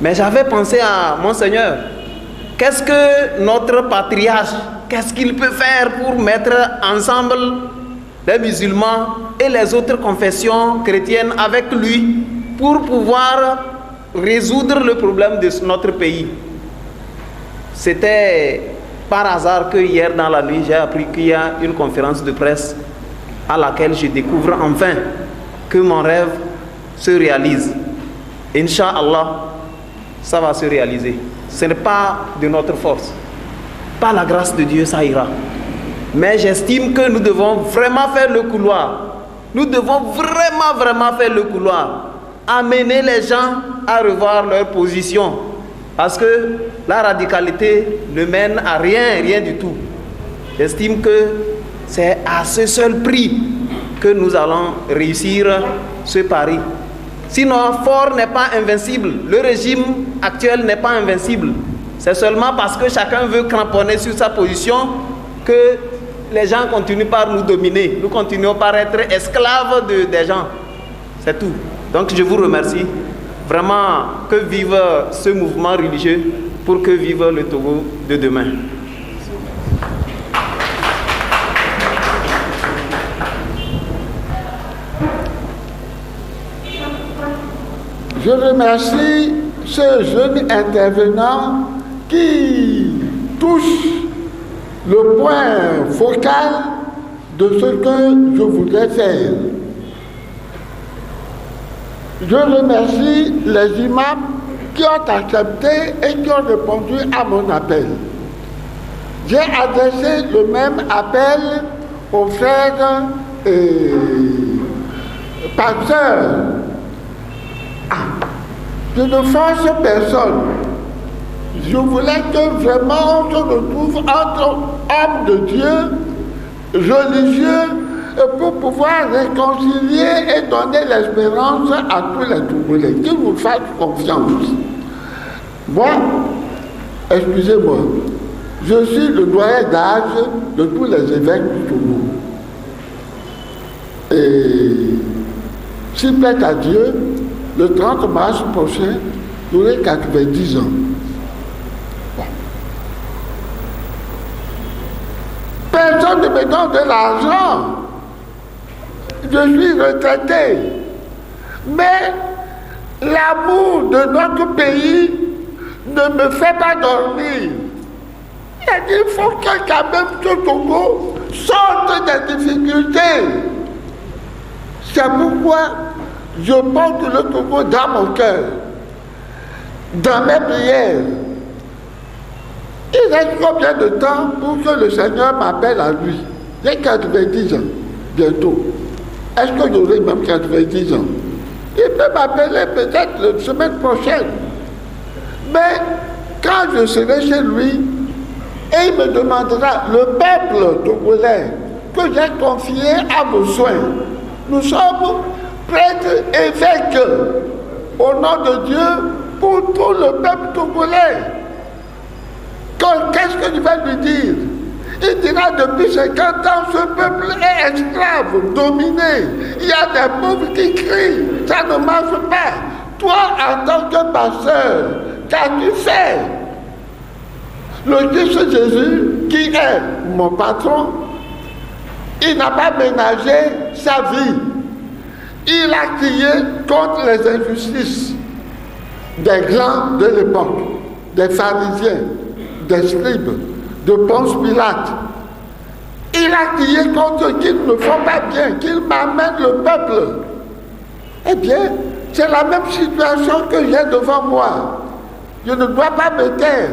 Mais j'avais pensé à Monseigneur, qu'est-ce que notre patriarche, qu'est-ce qu'il peut faire pour mettre ensemble les musulmans et les autres confessions chrétiennes avec lui pour pouvoir résoudre le problème de notre pays? C'était par hasard que hier dans la nuit, j'ai appris qu'il y a une conférence de presse à laquelle je découvre enfin que mon rêve se réalise. Inch'Allah, ça va se réaliser. Ce n'est pas de notre force. Par la grâce de Dieu, ça ira. Mais j'estime que nous devons vraiment faire le couloir. Nous devons vraiment faire le couloir. Amener les gens à revoir leur position. Parce que la radicalité ne mène à rien du tout. J'estime que c'est à ce seul prix que nous allons réussir ce pari. Sinon, fort n'est pas invincible. Le régime actuel n'est pas invincible. C'est seulement parce que chacun veut cramponner sur sa position que les gens continuent par nous dominer. Nous continuons par être esclaves des gens. C'est tout. Donc je vous remercie. Vraiment, que vive ce mouvement religieux pour que vive le Togo de demain. Je remercie ce jeune intervenant qui touche le point focal de ce que je voudrais faire. Je remercie les imams qui ont accepté et qui ont répondu à mon appel. J'ai adressé le même appel aux frères et pasteurs. Je ne force personne. Je voulais que vraiment on se retrouve entre hommes de Dieu, religieux, pour pouvoir réconcilier et donner l'espérance à tous les Togolais, qu'ils nous fassent confiance. Moi, excusez-moi, je suis le doyen d'âge de tous les évêques du Togo. Et s'il plaît à Dieu, le 30 mars prochain, j'aurai 90 ans. Bon. Personne ne me donne de l'argent. Je suis retraité. Mais l'amour de notre pays ne me fait pas dormir. Il faut que quand même ce Togo sorte des difficultés. C'est pourquoi je porte le Togo dans mon cœur, dans mes prières. Il reste combien de temps pour que le Seigneur m'appelle à lui? J'ai 90 ans, bientôt. Est-ce que j'aurai même 90 ans? Il peut m'appeler peut-être la semaine prochaine. Mais quand je serai chez lui, et il me demandera, le peuple togolais que j'ai confié à vos soins, nous sommes prêtres évêques au nom de Dieu pour tout le peuple togolais. Qu'est-ce que je vais lui dire? Il dira depuis 50 ans, ce peuple est esclave, dominé. Il y a des pauvres qui crient, ça ne marche pas. Toi, en tant que pasteur, qu'as-tu fait? Le Christ Jésus, qui est mon patron, il n'a pas ménagé sa vie. Il a crié contre les injustices des grands de l'époque, des pharisiens, des scribes, de Ponce Pilate. Il a crié contre qu'ils ne font pas bien, qu'ils m'amènent le peuple. Eh bien, c'est la même situation que j'ai devant moi. Je ne dois pas me taire.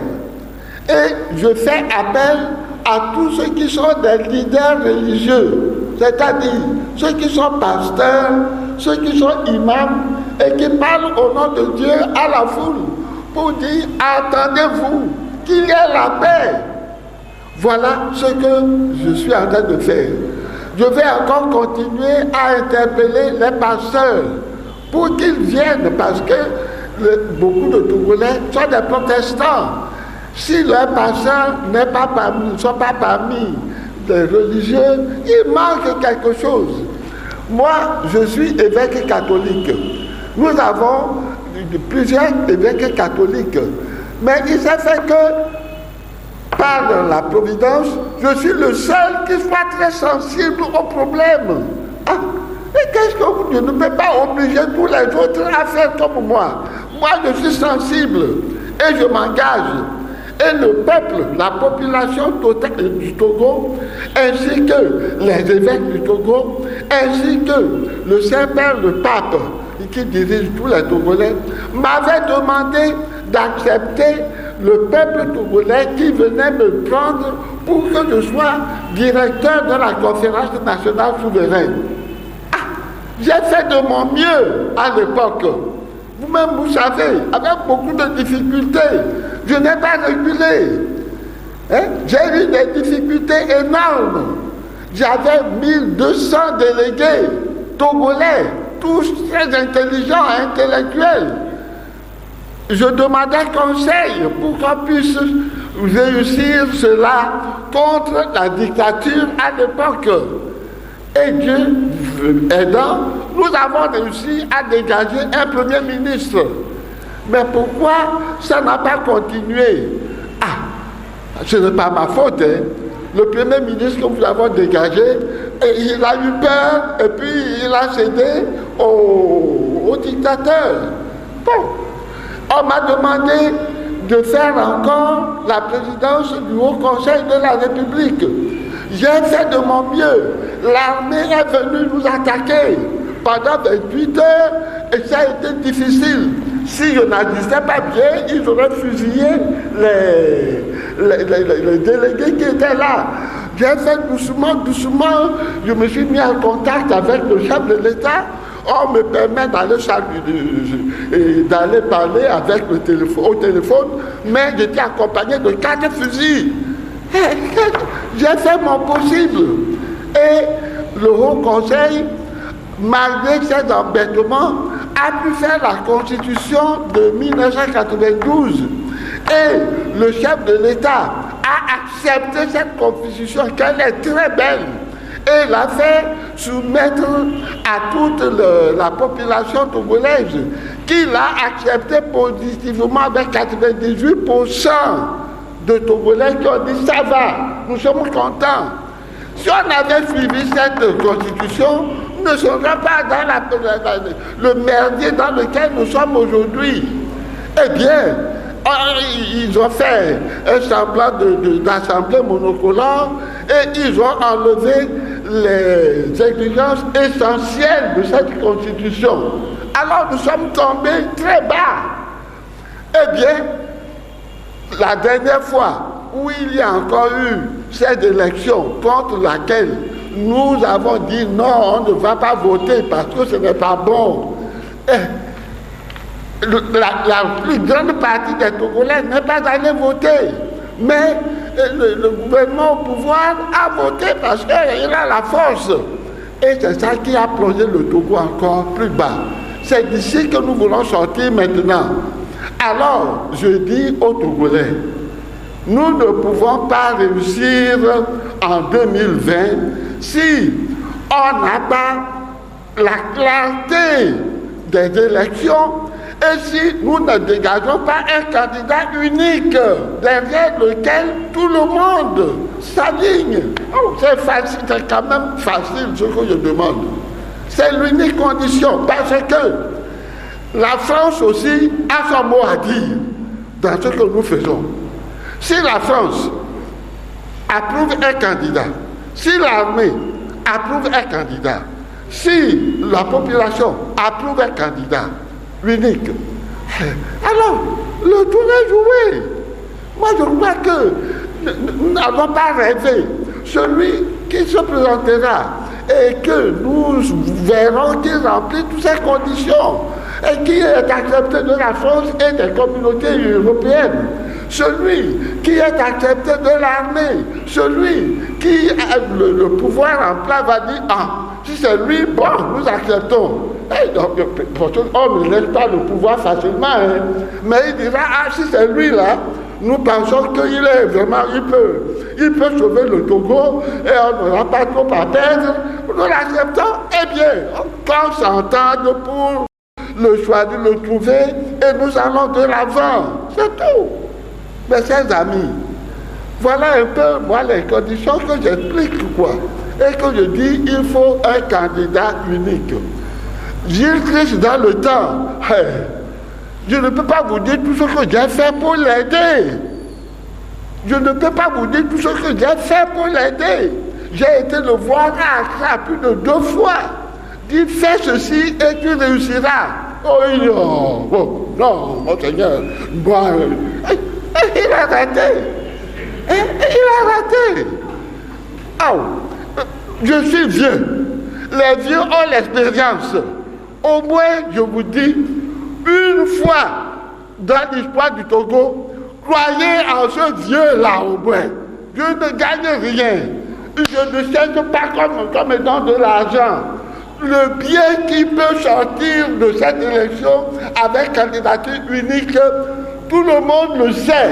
Et je fais appel à tous ceux qui sont des leaders religieux, c'est-à-dire ceux qui sont pasteurs, ceux qui sont imams et qui parlent au nom de Dieu à la foule pour dire attendez-vous qu'il y ait la paix. Voilà ce que je suis en train de faire. Je vais encore continuer à interpeller les pasteurs pour qu'ils viennent parce que beaucoup de Togolais sont des protestants. Si leur pasteur ne sont pas parmi les religieux, il manque quelque chose. Moi, je suis évêque catholique. Nous avons plusieurs évêques catholiques. Mais il s'est fait que, par la providence, je suis le seul qui soit très sensible au problème. Ah, et qu'est-ce que je ne peux pas obliger tous les autres à faire comme moi? Moi, je suis sensible et je m'engage. Et le peuple, la population totale du Togo, ainsi que les évêques du Togo, ainsi que le Saint-Père, le pape, qui dirige tous les Togolais, m'avait demandé d'accepter le peuple togolais qui venait me prendre pour que je sois directeur de la conférence nationale souveraine. Ah, j'ai fait de mon mieux à l'époque. Vous-même, vous savez, avec beaucoup de difficultés, je n'ai pas reculé. J'ai eu des difficultés énormes. J'avais 1200 délégués togolais, tous très intelligents et intellectuels. Je demandais conseil pour qu'on puisse réussir cela contre la dictature à l'époque. Et Dieu aidant, nous avons réussi à dégager un premier ministre. Mais pourquoi ça n'a pas continué? Ah, ce n'est pas ma faute. Le premier ministre que nous avons dégagé, il a eu peur et puis il a cédé au dictateur. Bon, on m'a demandé de faire encore la présidence du Haut Conseil de la République. J'ai fait de mon mieux. L'armée est venue nous attaquer pendant 28 heures et ça a été difficile. Si je n'agissais pas bien, ils auraient fusillé les délégués qui étaient là. J'ai fait doucement, je me suis mis en contact avec le chef de l'État. On me permet d'aller parler avec au téléphone, mais j'étais accompagné de 4 fusils. J'ai fait mon possible. Et le Haut Conseil, malgré ces embêtements, a pu faire la Constitution de 1992. Et le chef de l'État a accepté cette Constitution, qu'elle est très belle. Et l'a fait soumettre à toute la population togolaise, qui l'a accepté positivement avec 98% de Togolais qui ont dit ça va, nous sommes contents. Si on avait suivi cette constitution, nous ne serions pas dans le merdier dans lequel nous sommes aujourd'hui. Eh bien, ils ont fait un semblant d'assemblée monocolore et ils ont enlevé les exigences essentielles de cette constitution. Alors nous sommes tombés très bas. Eh bien, la dernière fois où il y a encore eu cette élection contre laquelle nous avons dit non, on ne va pas voter parce que ce n'est pas bon. La plus grande partie des Togolais n'est pas allée voter. Mais le gouvernement au pouvoir a voté parce qu'il a la force. Et c'est ça qui a plongé le Togo encore plus bas. C'est d'ici que nous voulons sortir maintenant. Alors, je dis aux Togolais, nous ne pouvons pas réussir en 2020 si on n'a pas la clarté des élections et si nous ne dégageons pas un candidat unique derrière lequel tout le monde s'aligne. Oh, c'est facile, c'est quand même facile ce que je demande. C'est l'unique condition parce que la France aussi a son mot à dire dans ce que nous faisons. Si la France approuve un candidat, si l'armée approuve un candidat, si la population approuve un candidat unique, alors le tour est joué. Moi, je crois que nous n'avons pas rêvé. Celui qui se présentera et que nous verrons qu'il remplit toutes ces conditions et qui est accepté de la France et des communautés européennes, celui qui est accepté de l'armée, celui qui a le pouvoir en place va dire, ah, si c'est lui, bon, nous acceptons. Et donc, on ne laisse pas le pouvoir facilement, hein. Mais il dira, ah, si c'est lui là, nous pensons qu'il est vraiment, il peut sauver le Togo et on n'aura pas trop à perdre. Nous l'acceptons, eh bien, qu'on s'entende pour le choisir, le trouver, et nous allons de l'avant. C'est tout. Mes chers amis, voilà un peu, moi, les conditions que j'explique, quoi. Et que je dis, il faut un candidat unique. Gilles Christ dans le temps, je ne peux pas vous dire tout ce que j'ai fait pour l'aider. Je ne peux pas vous dire tout ce que j'ai fait pour l'aider. J'ai été le voir à Accra plus de 2 fois. Dit, fais ceci et tu réussiras. Oh non, mon Seigneur, moi, il a raté. Il a raté. Oh, je suis vieux. Les vieux ont l'expérience. Au moins, je vous dis, une fois dans l'histoire du Togo, croyez en ce vieux-là au moins. Je ne gagne rien. Je ne cherche pas comme étant de l'argent. Le bien qui peut sortir de cette élection avec candidature unique, tout le monde le sait.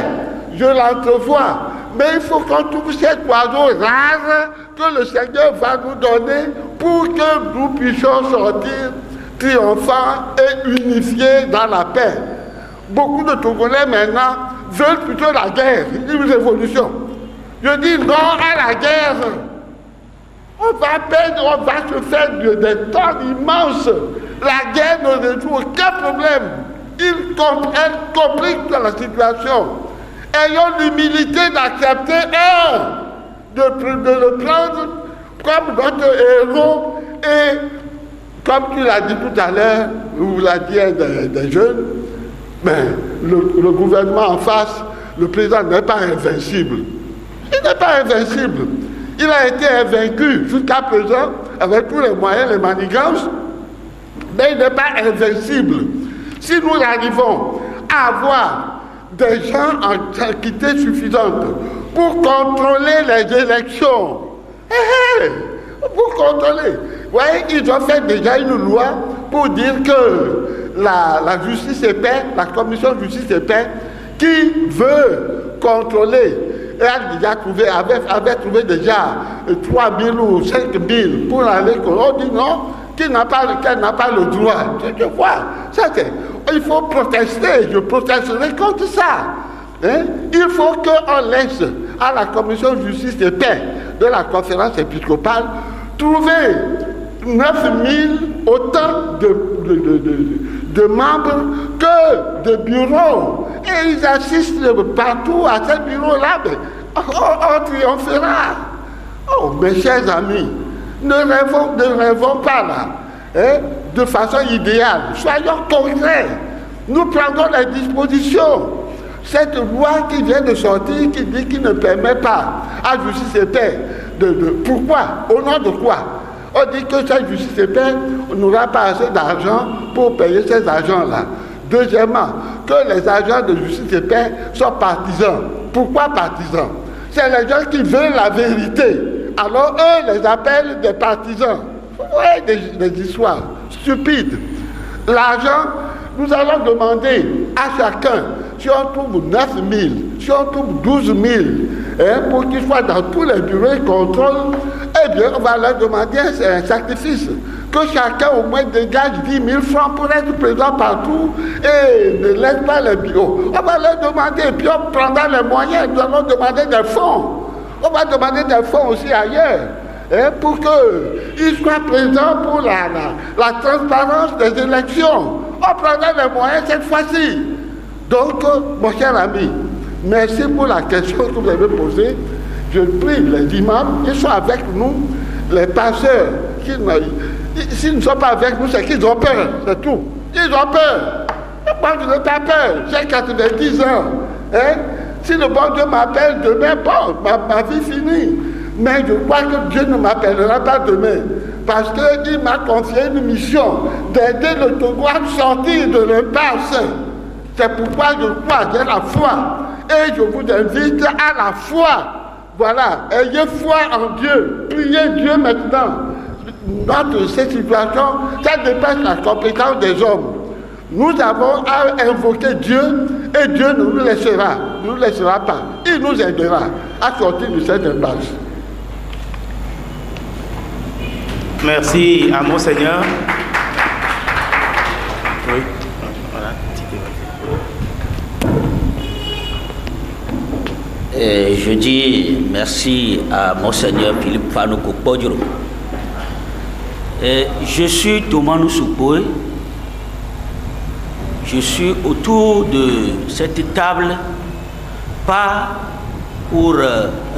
Je l'entrevois. Mais il faut qu'on trouve cet oiseau rare que le Seigneur va nous donner pour que nous puissions sortir triomphants et unifiés dans la paix. Beaucoup de Togolais maintenant veulent plutôt la guerre, une révolution. Je dis non à la guerre. On va perdre, on va se faire des torts immenses. La guerre ne résout aucun problème. Elle complique la situation. Ayons l'humilité d'accepter de le prendre comme notre héros et comme tu l'as dit tout à l'heure, vous l'a dit des jeunes, mais le gouvernement en face, le président n'est pas invincible. Il n'est pas invincible. Il a été invaincu jusqu'à présent avec tous les moyens, les manigances, mais il n'est pas invincible. Si nous arrivons à avoir des gens en quantité suffisante pour contrôler les élections, pour contrôler. Vous voyez, ils ont fait déjà une loi pour dire que la justice et paix, la commission de justice et paix, qui veut contrôler, elle déjà avait trouvé déjà 3 000 ou 5 000 pour aller, on dit non, qu'elle n'a pas le droit. Tu vois, il faut protester, je protesterai contre ça. Hein? Il faut qu'on laisse à la commission de justice et paix de la conférence épiscopale trouver 9 000 autant de membres que de bureaux. Et ils assistent partout à ces bureaux-là. On triomphera. Oh, mes chers amis, ne rêvons pas là, hein, de façon idéale. Soyons concrets. Nous prendrons les dispositions. Cette loi qui vient de sortir, qui dit qu'il ne permet pas à justice et paix pourquoi? Au nom de quoi? On dit que cette justice et paix n'aura pas assez d'argent pour payer ces agents-là. Deuxièmement, que les agents de justice et paix sont partisans. Pourquoi partisans? C'est les gens qui veulent la vérité. Alors eux les appellent des partisans. Ouais, des histoires stupides. L'argent, nous allons demander à chacun, si on trouve 9 000, si on trouve 12 000, hein, pour qu'ils soient dans tous les bureaux et contrôles, eh bien, on va leur demander un sacrifice. Que chacun au moins dégage 10 000 francs pour être présent partout et ne laisse pas les bureaux. On va leur demander, et puis on prendra les moyens, nous allons demander des fonds. On va demander des fonds aussi ailleurs, hein, pour qu'ils soient présents pour la transparence des élections. On prendra les moyens cette fois-ci. Donc, mon cher ami, merci pour la question que vous avez posée. Je prie les imams, ils sont avec nous, les pasteurs, s'ils ne sont pas avec nous, c'est qu'ils ont peur, c'est tout. Ils ont peur. Moi, je n'ai pas peur. J'ai 90 ans. Hein? Si le bon Dieu m'appelle demain, bon, ma vie finit. Mais je crois que Dieu ne m'appellera pas demain. Parce qu'il m'a confié une mission d'aider le Togo à sortir de l'impasse. C'est pourquoi je crois qu'il y a la foi. Et je vous invite à la foi. Voilà, ayez foi en Dieu. Priez Dieu maintenant. Dans cette situation, ça dépasse la compétence des hommes. Nous avons à invoquer Dieu et Dieu ne nous laissera pas. Il nous aidera à sortir de cette impasse. Merci à Monseigneur. Oui, voilà. Et je dis merci à Monseigneur Philippe Fanoukou Podjoro. Je suis Thomas Noussoupoé. Je suis autour de cette table, pas pour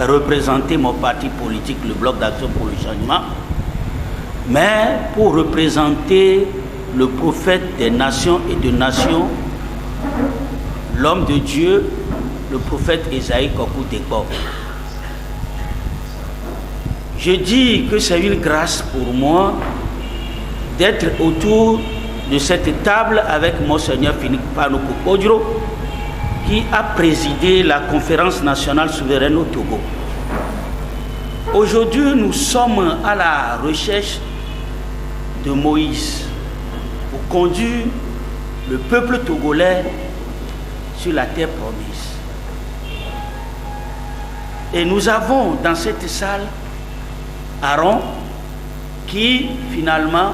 représenter mon parti politique, le Bloc d'Action pour le Changement, mais pour représenter le prophète des nations et de nations, l'homme de Dieu, le prophète Esaïe Kokou Tekbo. Je dis que c'est une grâce pour moi d'être autour de cette table avec Monseigneur Philippe Fanoukou Podjoro, qui a présidé la conférence nationale souveraine au Togo. Aujourd'hui, nous sommes à la recherche de Moïse pour conduire le peuple togolais sur la terre promise. Et nous avons dans cette salle Aaron qui finalement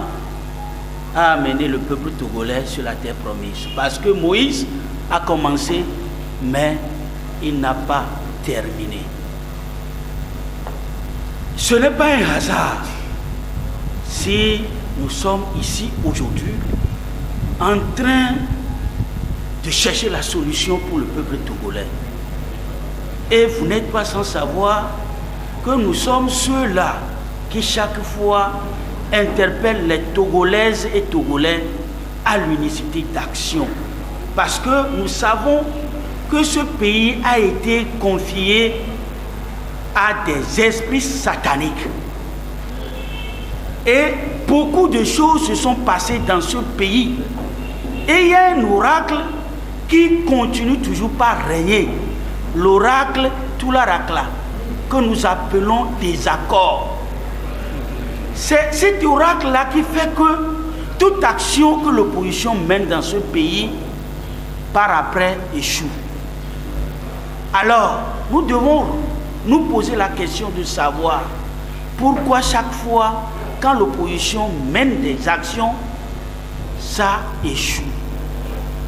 a amené le peuple togolais sur la terre promise. Parce que Moïse a commencé, mais il n'a pas terminé. Ce n'est pas un hasard si nous sommes ici aujourd'hui en train de chercher la solution pour le peuple togolais. Et vous n'êtes pas sans savoir que nous sommes ceux-là qui chaque fois interpellent les Togolaises et Togolais à l'unicité d'action. Parce que nous savons que ce pays a été confié à des esprits sataniques. Et beaucoup de choses se sont passées dans ce pays. Et il y a un oracle qui continue toujours par régner. L'oracle Tularakla, que nous appelons désaccord. C'est cet oracle-là qui fait que toute action que l'opposition mène dans ce pays, par après, échoue. Alors, nous devons nous poser la question de savoir pourquoi chaque fois, quand l'opposition mène des actions, ça échoue.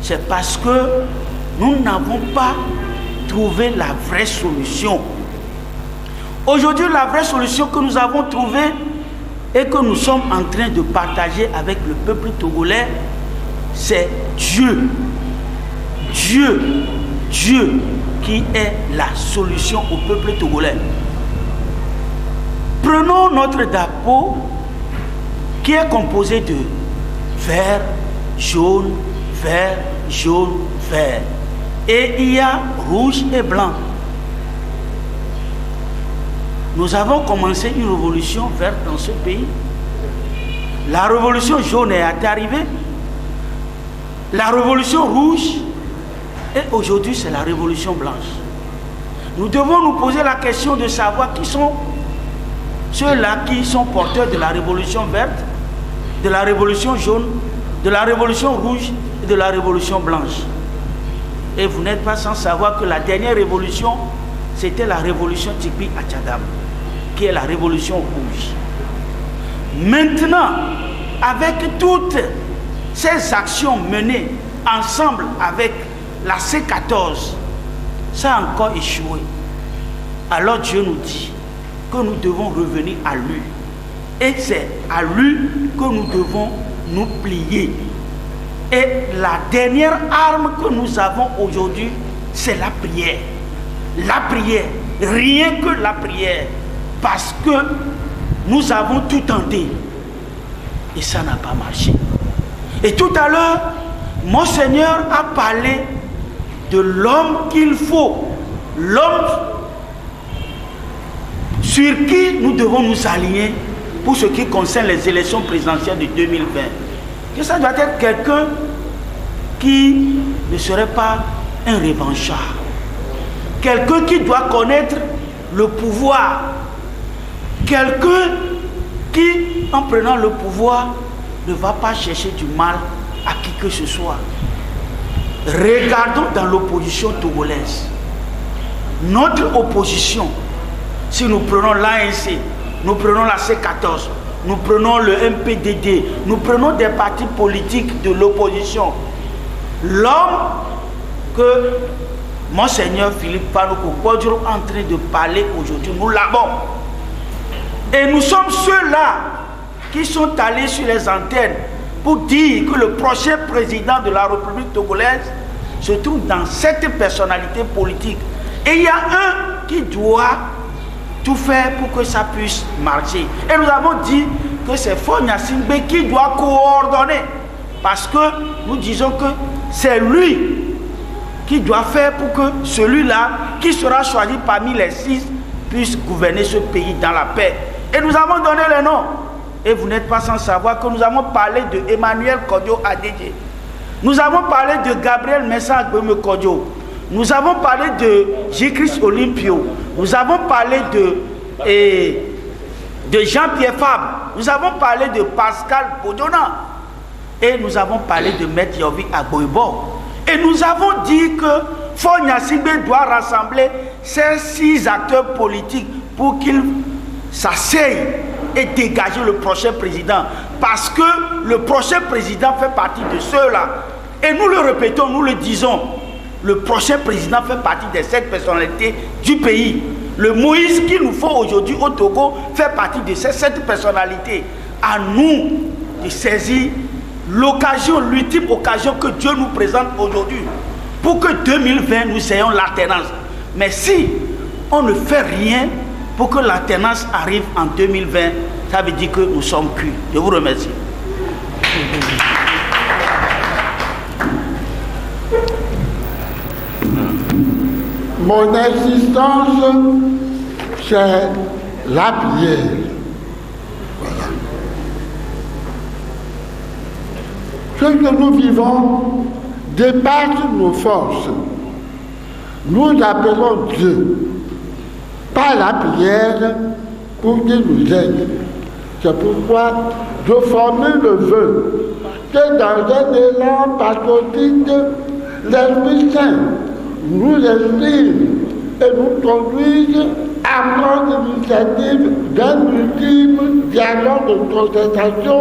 C'est parce que nous n'avons pas trouvé la vraie solution. Aujourd'hui, la vraie solution que nous avons trouvée et que nous sommes en train de partager avec le peuple togolais, c'est Dieu. Dieu qui est la solution au peuple togolais. Prenons notre drapeau qui est composé de vert, jaune, vert, jaune, vert. Et il y a rouge et blanc. Nous avons commencé une révolution verte dans ce pays. La révolution jaune est arrivée. La révolution rouge. Et aujourd'hui, c'est la révolution blanche. Nous devons nous poser la question de savoir qui sont ceux-là qui sont porteurs de la révolution verte, de la révolution jaune, de la révolution rouge et de la révolution blanche. Et vous n'êtes pas sans savoir que la dernière révolution, c'était la révolution Tikpi Achadam, qui est la révolution rouge. Maintenant, avec toutes ces actions menées ensemble avec la C14, ça a encore échoué. Alors Dieu nous dit que nous devons revenir à lui. Et c'est à lui que nous devons nous plier. Et la dernière arme que nous avons aujourd'hui, c'est la prière. La prière, rien que la prière. Parce que nous avons tout tenté. Et ça n'a pas marché. Et tout à l'heure, Monseigneur a parlé de l'homme qu'il faut l'homme sur qui nous devons nous aligner pour ce qui concerne les élections présidentielles de 2020. Que ça doit être quelqu'un qui ne serait pas un revanchard. Quelqu'un qui doit connaître le pouvoir. Quelqu'un qui, en prenant le pouvoir, ne va pas chercher du mal à qui que ce soit. Regardons dans l'opposition togolaise. Notre opposition, si nous prenons l'ANC, nous prenons la C14, nous prenons le MPDD, nous prenons des partis politiques de l'opposition, l'homme que Monseigneur Philippe Paluku Kodjo est en train de parler aujourd'hui, nous l'avons. Et nous sommes ceux-là qui sont allés sur les antennes pour dire que le prochain président de la République togolaise se trouve dans cette personnalité politique. Et il y a un qui doit tout faire pour que ça puisse marcher. Et nous avons dit que c'est Faure Gnassingbé qui doit coordonner. Parce que nous disons que c'est lui qui doit faire pour que celui-là, qui sera choisi parmi les 6, puisse gouverner ce pays dans la paix. Et nous avons donné le nom. Et vous n'êtes pas sans savoir que nous avons parlé de Emmanuel Kodjo Adedje. Nous avons parlé de Gabriel Mensah Gbeme Kodjo. Nous avons parlé de J-Christ Olympio. Nous avons parlé de Jean-Pierre Fabre. Nous avons parlé de Pascal Bodona. Et nous avons parlé de Maître Yovik Agboibo. Et nous avons dit que Faure Gnassingbé doit rassembler ces 6 acteurs politiques pour qu'ils s'asseyent et dégager le prochain président. Parce que le prochain président fait partie de ceux-là. Et nous le répétons, nous le disons. Le prochain président fait partie des 7 personnalités du pays. Le Moïse qu'il nous faut aujourd'hui au Togo fait partie de ces 7 personnalités. À nous de saisir l'occasion, l'ultime occasion que Dieu nous présente aujourd'hui pour que 2020 nous ayons l'alternance. Mais si on ne fait rien pour que l'alternance arrive en 2020, ça veut dire que nous sommes cuits. Je vous remercie. Mon existence, c'est la prière. Voilà. Ce que nous vivons dépasse nos forces. Nous appelons Dieu par la prière pour qu'il nous aide. C'est pourquoi je formule le vœu que dans un élan patriotique, l'Esprit Saint nous inspire et nous conduise à prendre l'initiative d'un ultime dialogue de concertation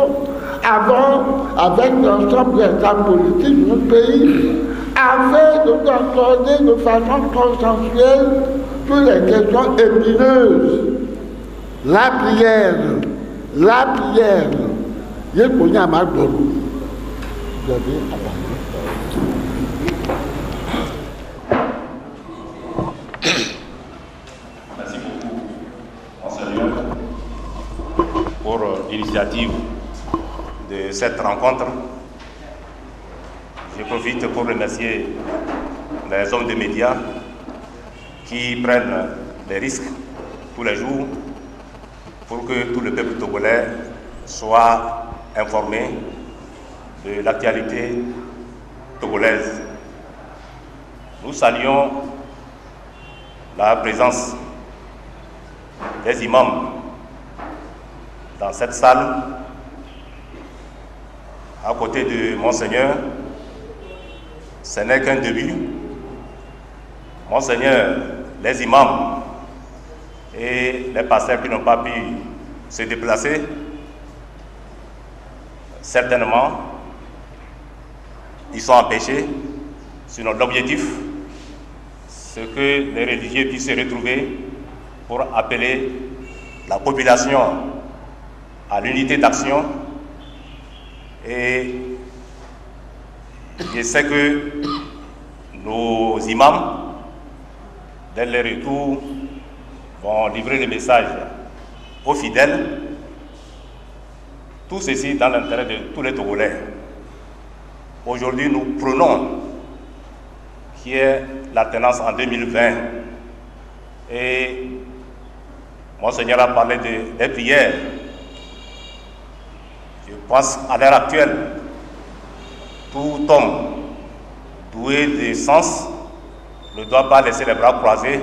avec l'ensemble des États politiques de notre pays, afin de nous accorder de façon consensuelle sur les questions épineuses. La prière. Vous avez Merci beaucoup, Monseigneur, pour l'initiative de cette rencontre. Je profite pour remercier les hommes des médias qui prennent des risques tous les jours pour que tout le peuple togolais soit informé de l'actualité togolaise. Nous saluons la présence des imams dans cette salle, à côté de Monseigneur. Ce n'est qu'un début. Monseigneur, les imams et les pasteurs qui n'ont pas pu se déplacer, certainement, ils sont empêchés. Sinon, l'objectif, c'est que les religieux puissent se retrouver pour appeler la population à l'unité d'action. Et je sais que nos imams, dès le retour, vont livrer le message aux fidèles. Tout ceci dans l'intérêt de tous les Togolais. Aujourd'hui, nous prenons qui est l'alternance en 2020 Et Monseigneur a parlé des prières. Je pense à l'heure actuelle, tout homme doué de sens ne doit pas laisser les bras croisés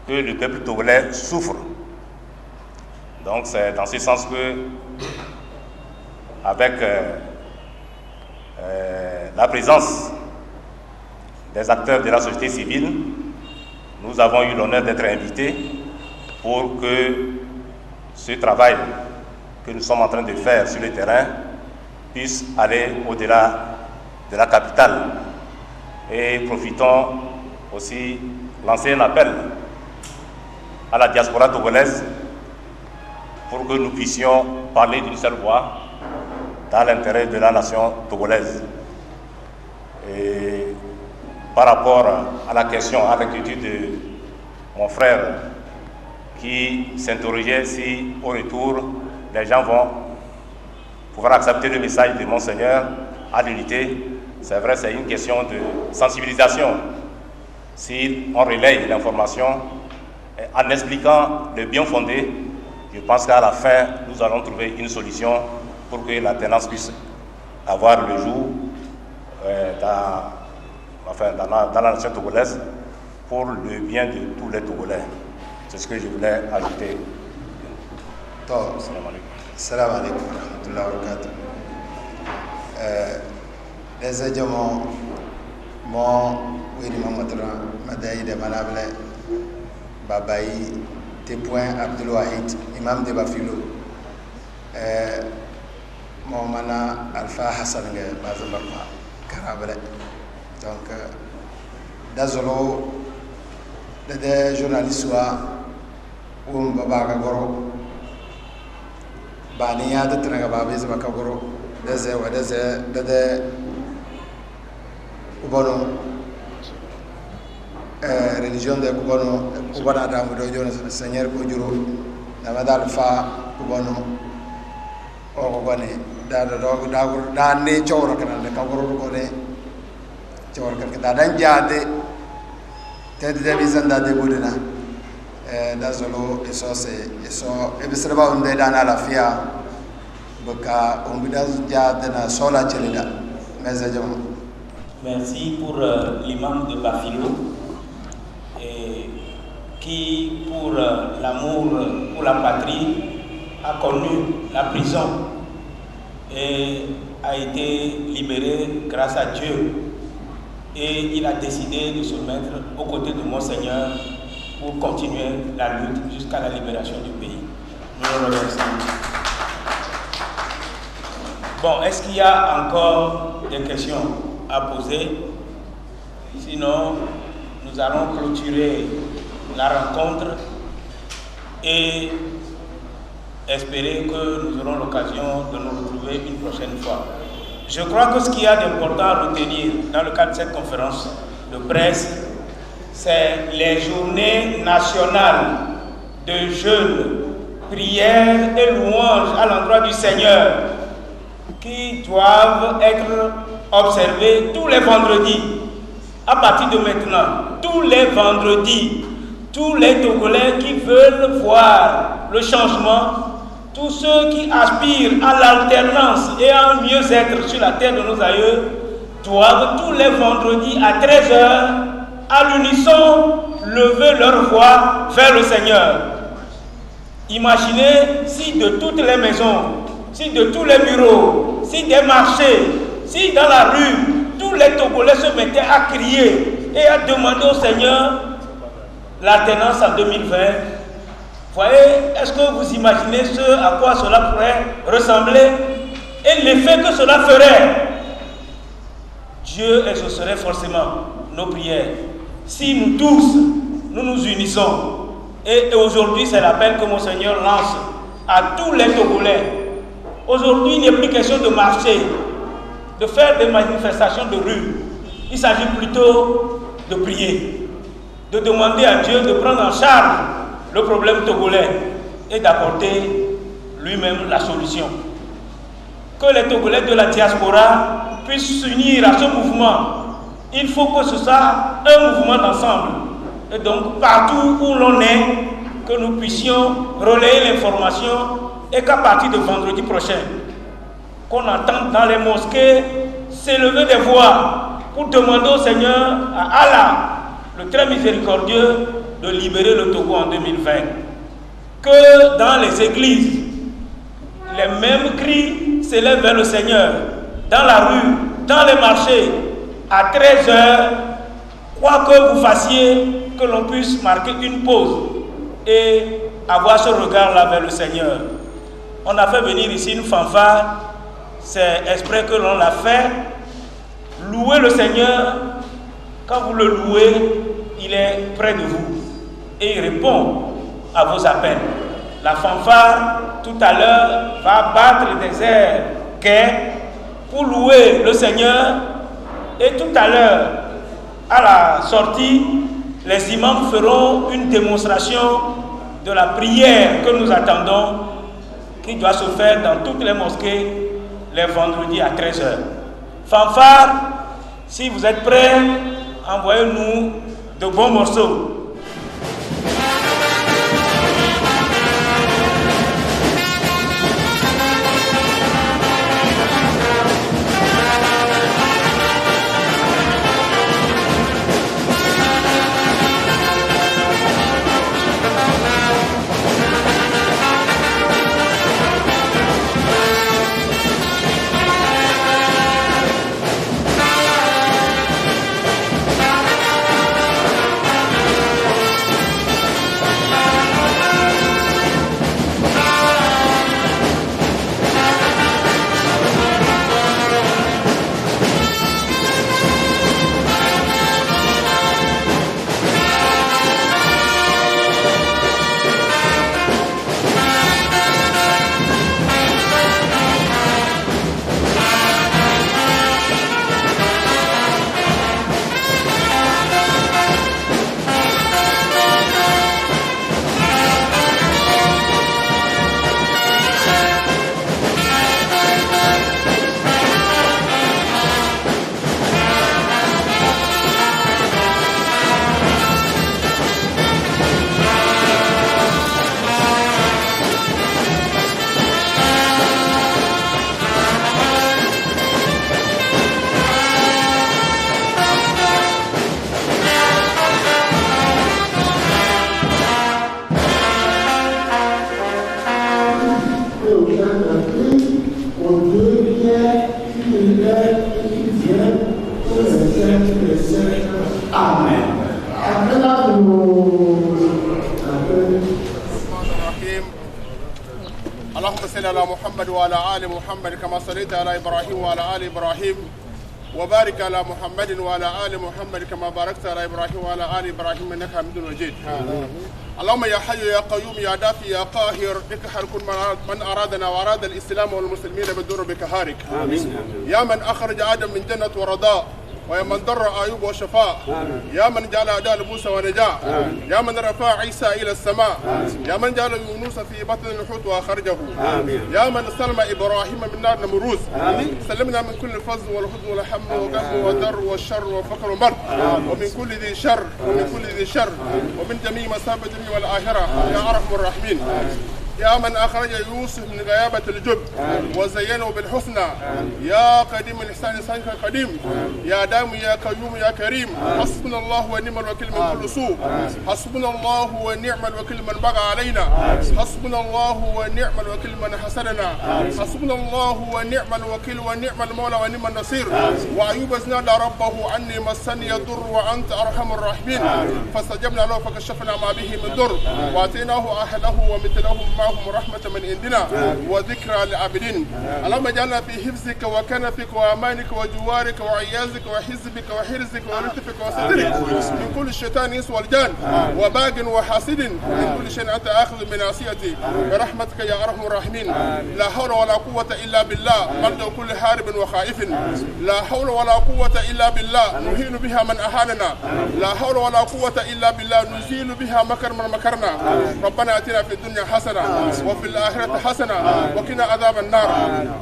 que le peuple togolais souffre. Donc c'est dans ce sens que, avec la présence des acteurs de la société civile, nous avons eu l'honneur d'être invités pour que ce travail que nous sommes en train de faire sur le terrain puisse aller au-delà de la capitale. Et profitons aussi lancer un appel à la diaspora togolaise pour que nous puissions parler d'une seule voix dans l'intérêt de la nation togolaise. Et par rapport à la question, à l'inquiétude de mon frère qui s'interrogeait si au retour les gens vont pouvoir accepter le message de Monseigneur à l'unité, c'est vrai, c'est une question de sensibilisation. Si on relaye l'information en expliquant le bien fondé, je pense qu'à la fin, nous allons trouver une solution pour que l'alternance puisse avoir le jour dans la nation togolaise pour le bien de tous les Togolais. C'est ce que je voulais ajouter. Salam alaikum wa rahmatullahi wa barakatuh. Les adjumants, mon oui, Madaï de Manable, Babaï, Tépoin Abdelwahid, imam de Bafilo, mon mana Alpha Hassan Bazambarma, Karabele. Donc, Dazolo, des journalistes, ou Baba Goro, Bania de Trangababis Bakagoro, des Kubono, religion de Kubono, Kubana Damudo, Seigneur Kujuru, Namadal Fa, Kubono, Ogone, Dani Chorakan, the Kagoro Gone, Chorakan, Danjade, Ted Devisanda de Budina, Dazolo, et so, Ebisraba unde Dana la Fia, Boka, Umbidaz Jadena Sola Chelida, Mezajom. Merci pour l'imam de Bafilo qui, pour l'amour pour la patrie, a connu la prison et a été libéré grâce à Dieu. Et il a décidé de se mettre aux côtés de Monseigneur pour continuer la lutte jusqu'à la libération du pays. Nous le remercions. Bon, est-ce qu'il y a encore des questions à poser? Sinon, nous allons clôturer la rencontre et espérer que nous aurons l'occasion de nous retrouver une prochaine fois. Je crois que ce qu'il y a d'important à retenir dans le cadre de cette conférence de presse, c'est les journées nationales de jeûne, prières et louanges à l'endroit du Seigneur qui doivent être observés tous les vendredis. À partir de maintenant, tous les vendredis, tous les Togolais qui veulent voir le changement, tous ceux qui aspirent à l'alternance et à un mieux-être sur la terre de nos aïeux, doivent tous les vendredis à 13h, à l'unisson, lever leur voix vers le Seigneur. Imaginez si de toutes les maisons, si de tous les bureaux, si des marchés, si dans la rue, tous les Togolais se mettaient à crier et à demander au Seigneur l'alternance en 2020. Voyez, est-ce que vous imaginez à quoi cela pourrait ressembler et l'effet que cela ferait? Dieu exaucerait forcément nos prières si nous tous, nous nous unissons. Et aujourd'hui, c'est l'appel que mon Seigneur lance à tous les Togolais. Aujourd'hui, il n'est plus question de marcher, de faire des manifestations de rue. Il s'agit plutôt de prier, de demander à Dieu de prendre en charge le problème togolais et d'apporter lui-même la solution. Que les Togolais de la diaspora puissent s'unir à ce mouvement. Il faut que ce soit un mouvement d'ensemble. Et donc, partout où l'on est, que nous puissions relayer l'information et qu'à partir de vendredi prochain, qu'on entende dans les mosquées s'élever des voix pour demander au Seigneur, à Allah, le très miséricordieux, de libérer le Togo en 2020. Que dans les églises, les mêmes cris s'élèvent vers le Seigneur, dans la rue, dans les marchés, à 13h, quoi que vous fassiez, que l'on puisse marquer une pause et avoir ce regard-là vers le Seigneur. On a fait venir ici une fanfare, c'est exprès que l'on l'a fait. Louez le Seigneur, quand vous le louez, il est près de vous et il répond à vos appels. La fanfare, tout à l'heure, va battre des airs gais pour louer le Seigneur. Et tout à l'heure, à la sortie, les imams feront une démonstration de la prière que nous attendons, qui doit se faire dans toutes les mosquées les vendredis à 13h. Fanfare, si vous êtes prêts, envoyez-nous de bons morceaux. اللهم صل على محمد وعلى آل محمد كما صليت على إبراهيم وعلى آل إبراهيم وبارك على محمد وعلى آل محمد كما باركت على إبراهيم وعلى آل إبراهيم إنك حميد مجيد. اللهم يا حي يا قيوم يا دافي يا قاهر اكحل كل من أرادنا وأراد الإسلام والمسلمين بالدور بكهارك. يا من أخرج آدم من جنة ورضاء ويا من ضر أيوب وشفاء. يا من جعل أداء موسى ونجاة. يا من رفع عيسى إلى السماء. يا من جعل يونس في بطن الحوت وأخرجه. يا من سلم إبراهيم من نار نمروز. سلمنا من كل الفظ والحزن والهم والغم والضر والشر والفقر والمرض ومن كل ذي شر ومن جميع مصائب الدنيا والآخرة يا أرحم الراحمين. يا من أخرج يوسف من غيابة الجب وزينه بالحسنى. يا قديم الإحسان إحسانك القديم. يا دام يا قيوم يا كريم. حسبنا الله ونعم الوكيل من كل سوء. حسبنا الله ونعم الوكيل من بغى علينا. حسبنا الله ونعم الوكيل من حسدنا. حسبنا الله ونعم الوكيل ونعم المولى ونعم النصير. وأيوب إذ نادى ربه عني مسني الضر وأنت أرحم الراحمين فاستجبنا له فكشفنا ما به من ضر وآتيناه أهله ومثلهم معهم رحمة من عندنا وذكرى للعابدين. اللهم اجعلنا في حفظك وكنفك وأمانك وجوارك وعيازك وحزبك وحرزك ولطفك وسترك من كل الشيطان ينس والجان وباغ وحاسد من كل شيء أنت آخذ من ناصيتي برحمتك يا أرحم الراحمين. لا حول ولا قوة إلا بالله مرد كل حارب وخائف. لا حول ولا قوة إلا بالله نهين بها من أهاننا. لا حول ولا قوة إلا بالله نزيل بها مكر من مكرنا. ربنا آتنا في الدنيا حسنة وفي الآخرة حسنة وقنا عذاب النار.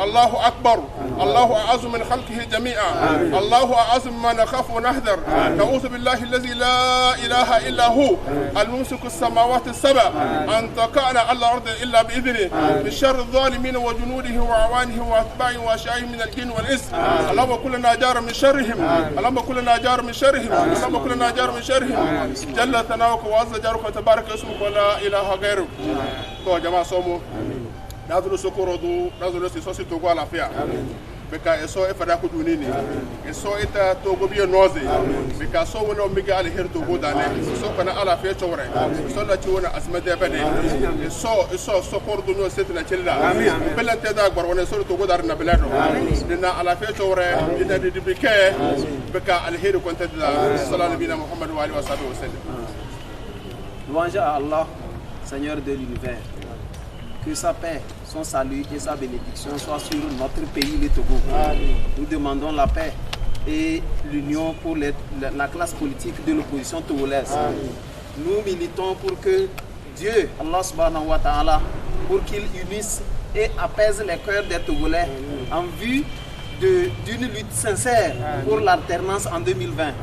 الله أكبر، الله أعز من خلقه جميعا، الله أعز مما نخاف ونحذر. نعوذ بالله الذي لا إله إلا هو الممسك السماوات السبع أن تقعنا على الأرض إلا بإذنه من شر الظالمين وجنوده وعوانه وأتباعه وأشيائه من الجن والإنس. اللهم كلنا جار من شرهم، اللهم كلنا جار من شرهم، اللهم كلنا جار من شرهم. جل ثناؤك وعز جارك وتبارك اسمك ولا إله غيرك. تو جماعة صوموا نازلوا سكورودو نازلوا سيسوسي توغو على فيها. Beka eso e fada ko dunini eso ita to go biyo noze beka so wona mbiga ali her to go dane so kana ala fe chore so la ci wona asma de bade so kordo no setna cella bella te da gor wona so to go dar na belado dina ala fe chore dina di bike beka ali her ko tadda sallallahu alaihi Muhammad wa alihi wa sahbihi wasallam. Louange à Allah, Seigneur de l'univers. Que sa paix, son salut et sa bénédiction soient sur notre pays, le Togo. Nous demandons la paix et l'union pour la classe politique de l'opposition togolaise. Nous militons pour que Dieu, Allah subhanahu wa ta'ala, pour qu'il unisse et apaise les cœurs des Togolais en vue d'une lutte sincère pour l'alternance en 2020.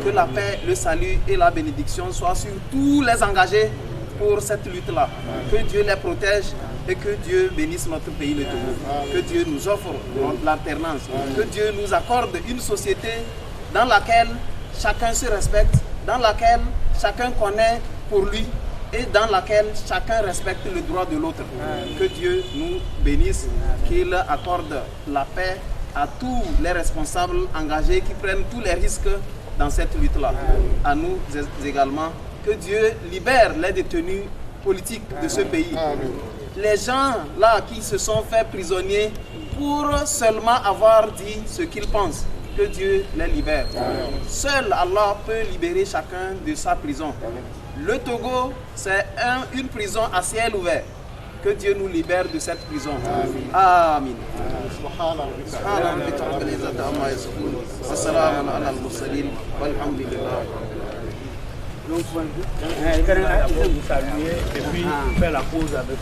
Que la paix, le salut et la bénédiction soient sur tous les engagés pour cette lutte-là. Que Dieu les protège et que Dieu bénisse notre pays, le Togo. Que Dieu nous offre l'alternance. Que Dieu nous accorde une société dans laquelle chacun se respecte, dans laquelle chacun connaît pour lui et dans laquelle chacun respecte le droit de l'autre. Que Dieu nous bénisse, qu'il accorde la paix à tous les responsables engagés qui prennent tous les risques dans cette lutte-là. À nous également. Que Dieu libère les détenus politiques de ce pays. Les gens là qui se sont fait prisonniers pour seulement avoir dit ce qu'ils pensent, que Dieu les libère. Seul Allah peut libérer chacun de sa prison. Le Togo, c'est une prison à ciel ouvert. Que Dieu nous libère de cette prison. Amin. Donc, vous saluer et puis faire la pause avec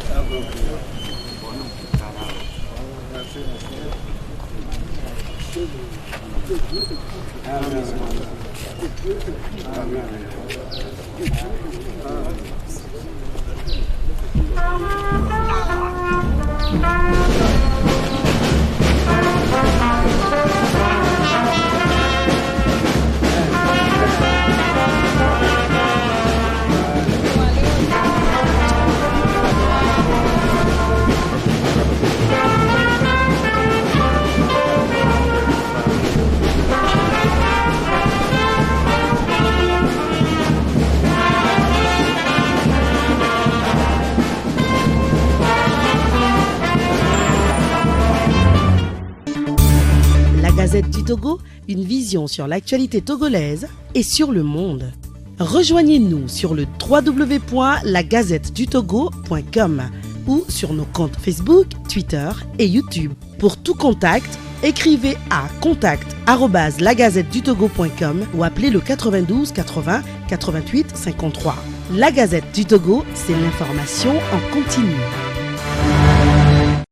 Gazette du Togo, une vision sur l'actualité togolaise et sur le monde. Rejoignez-nous sur le www.lagazettedutogo.com ou sur nos comptes Facebook, Twitter et YouTube. Pour tout contact, écrivez à contact@lagazettedutogo.com ou appelez le 92 80 88 53. La Gazette du Togo, c'est l'information en continu.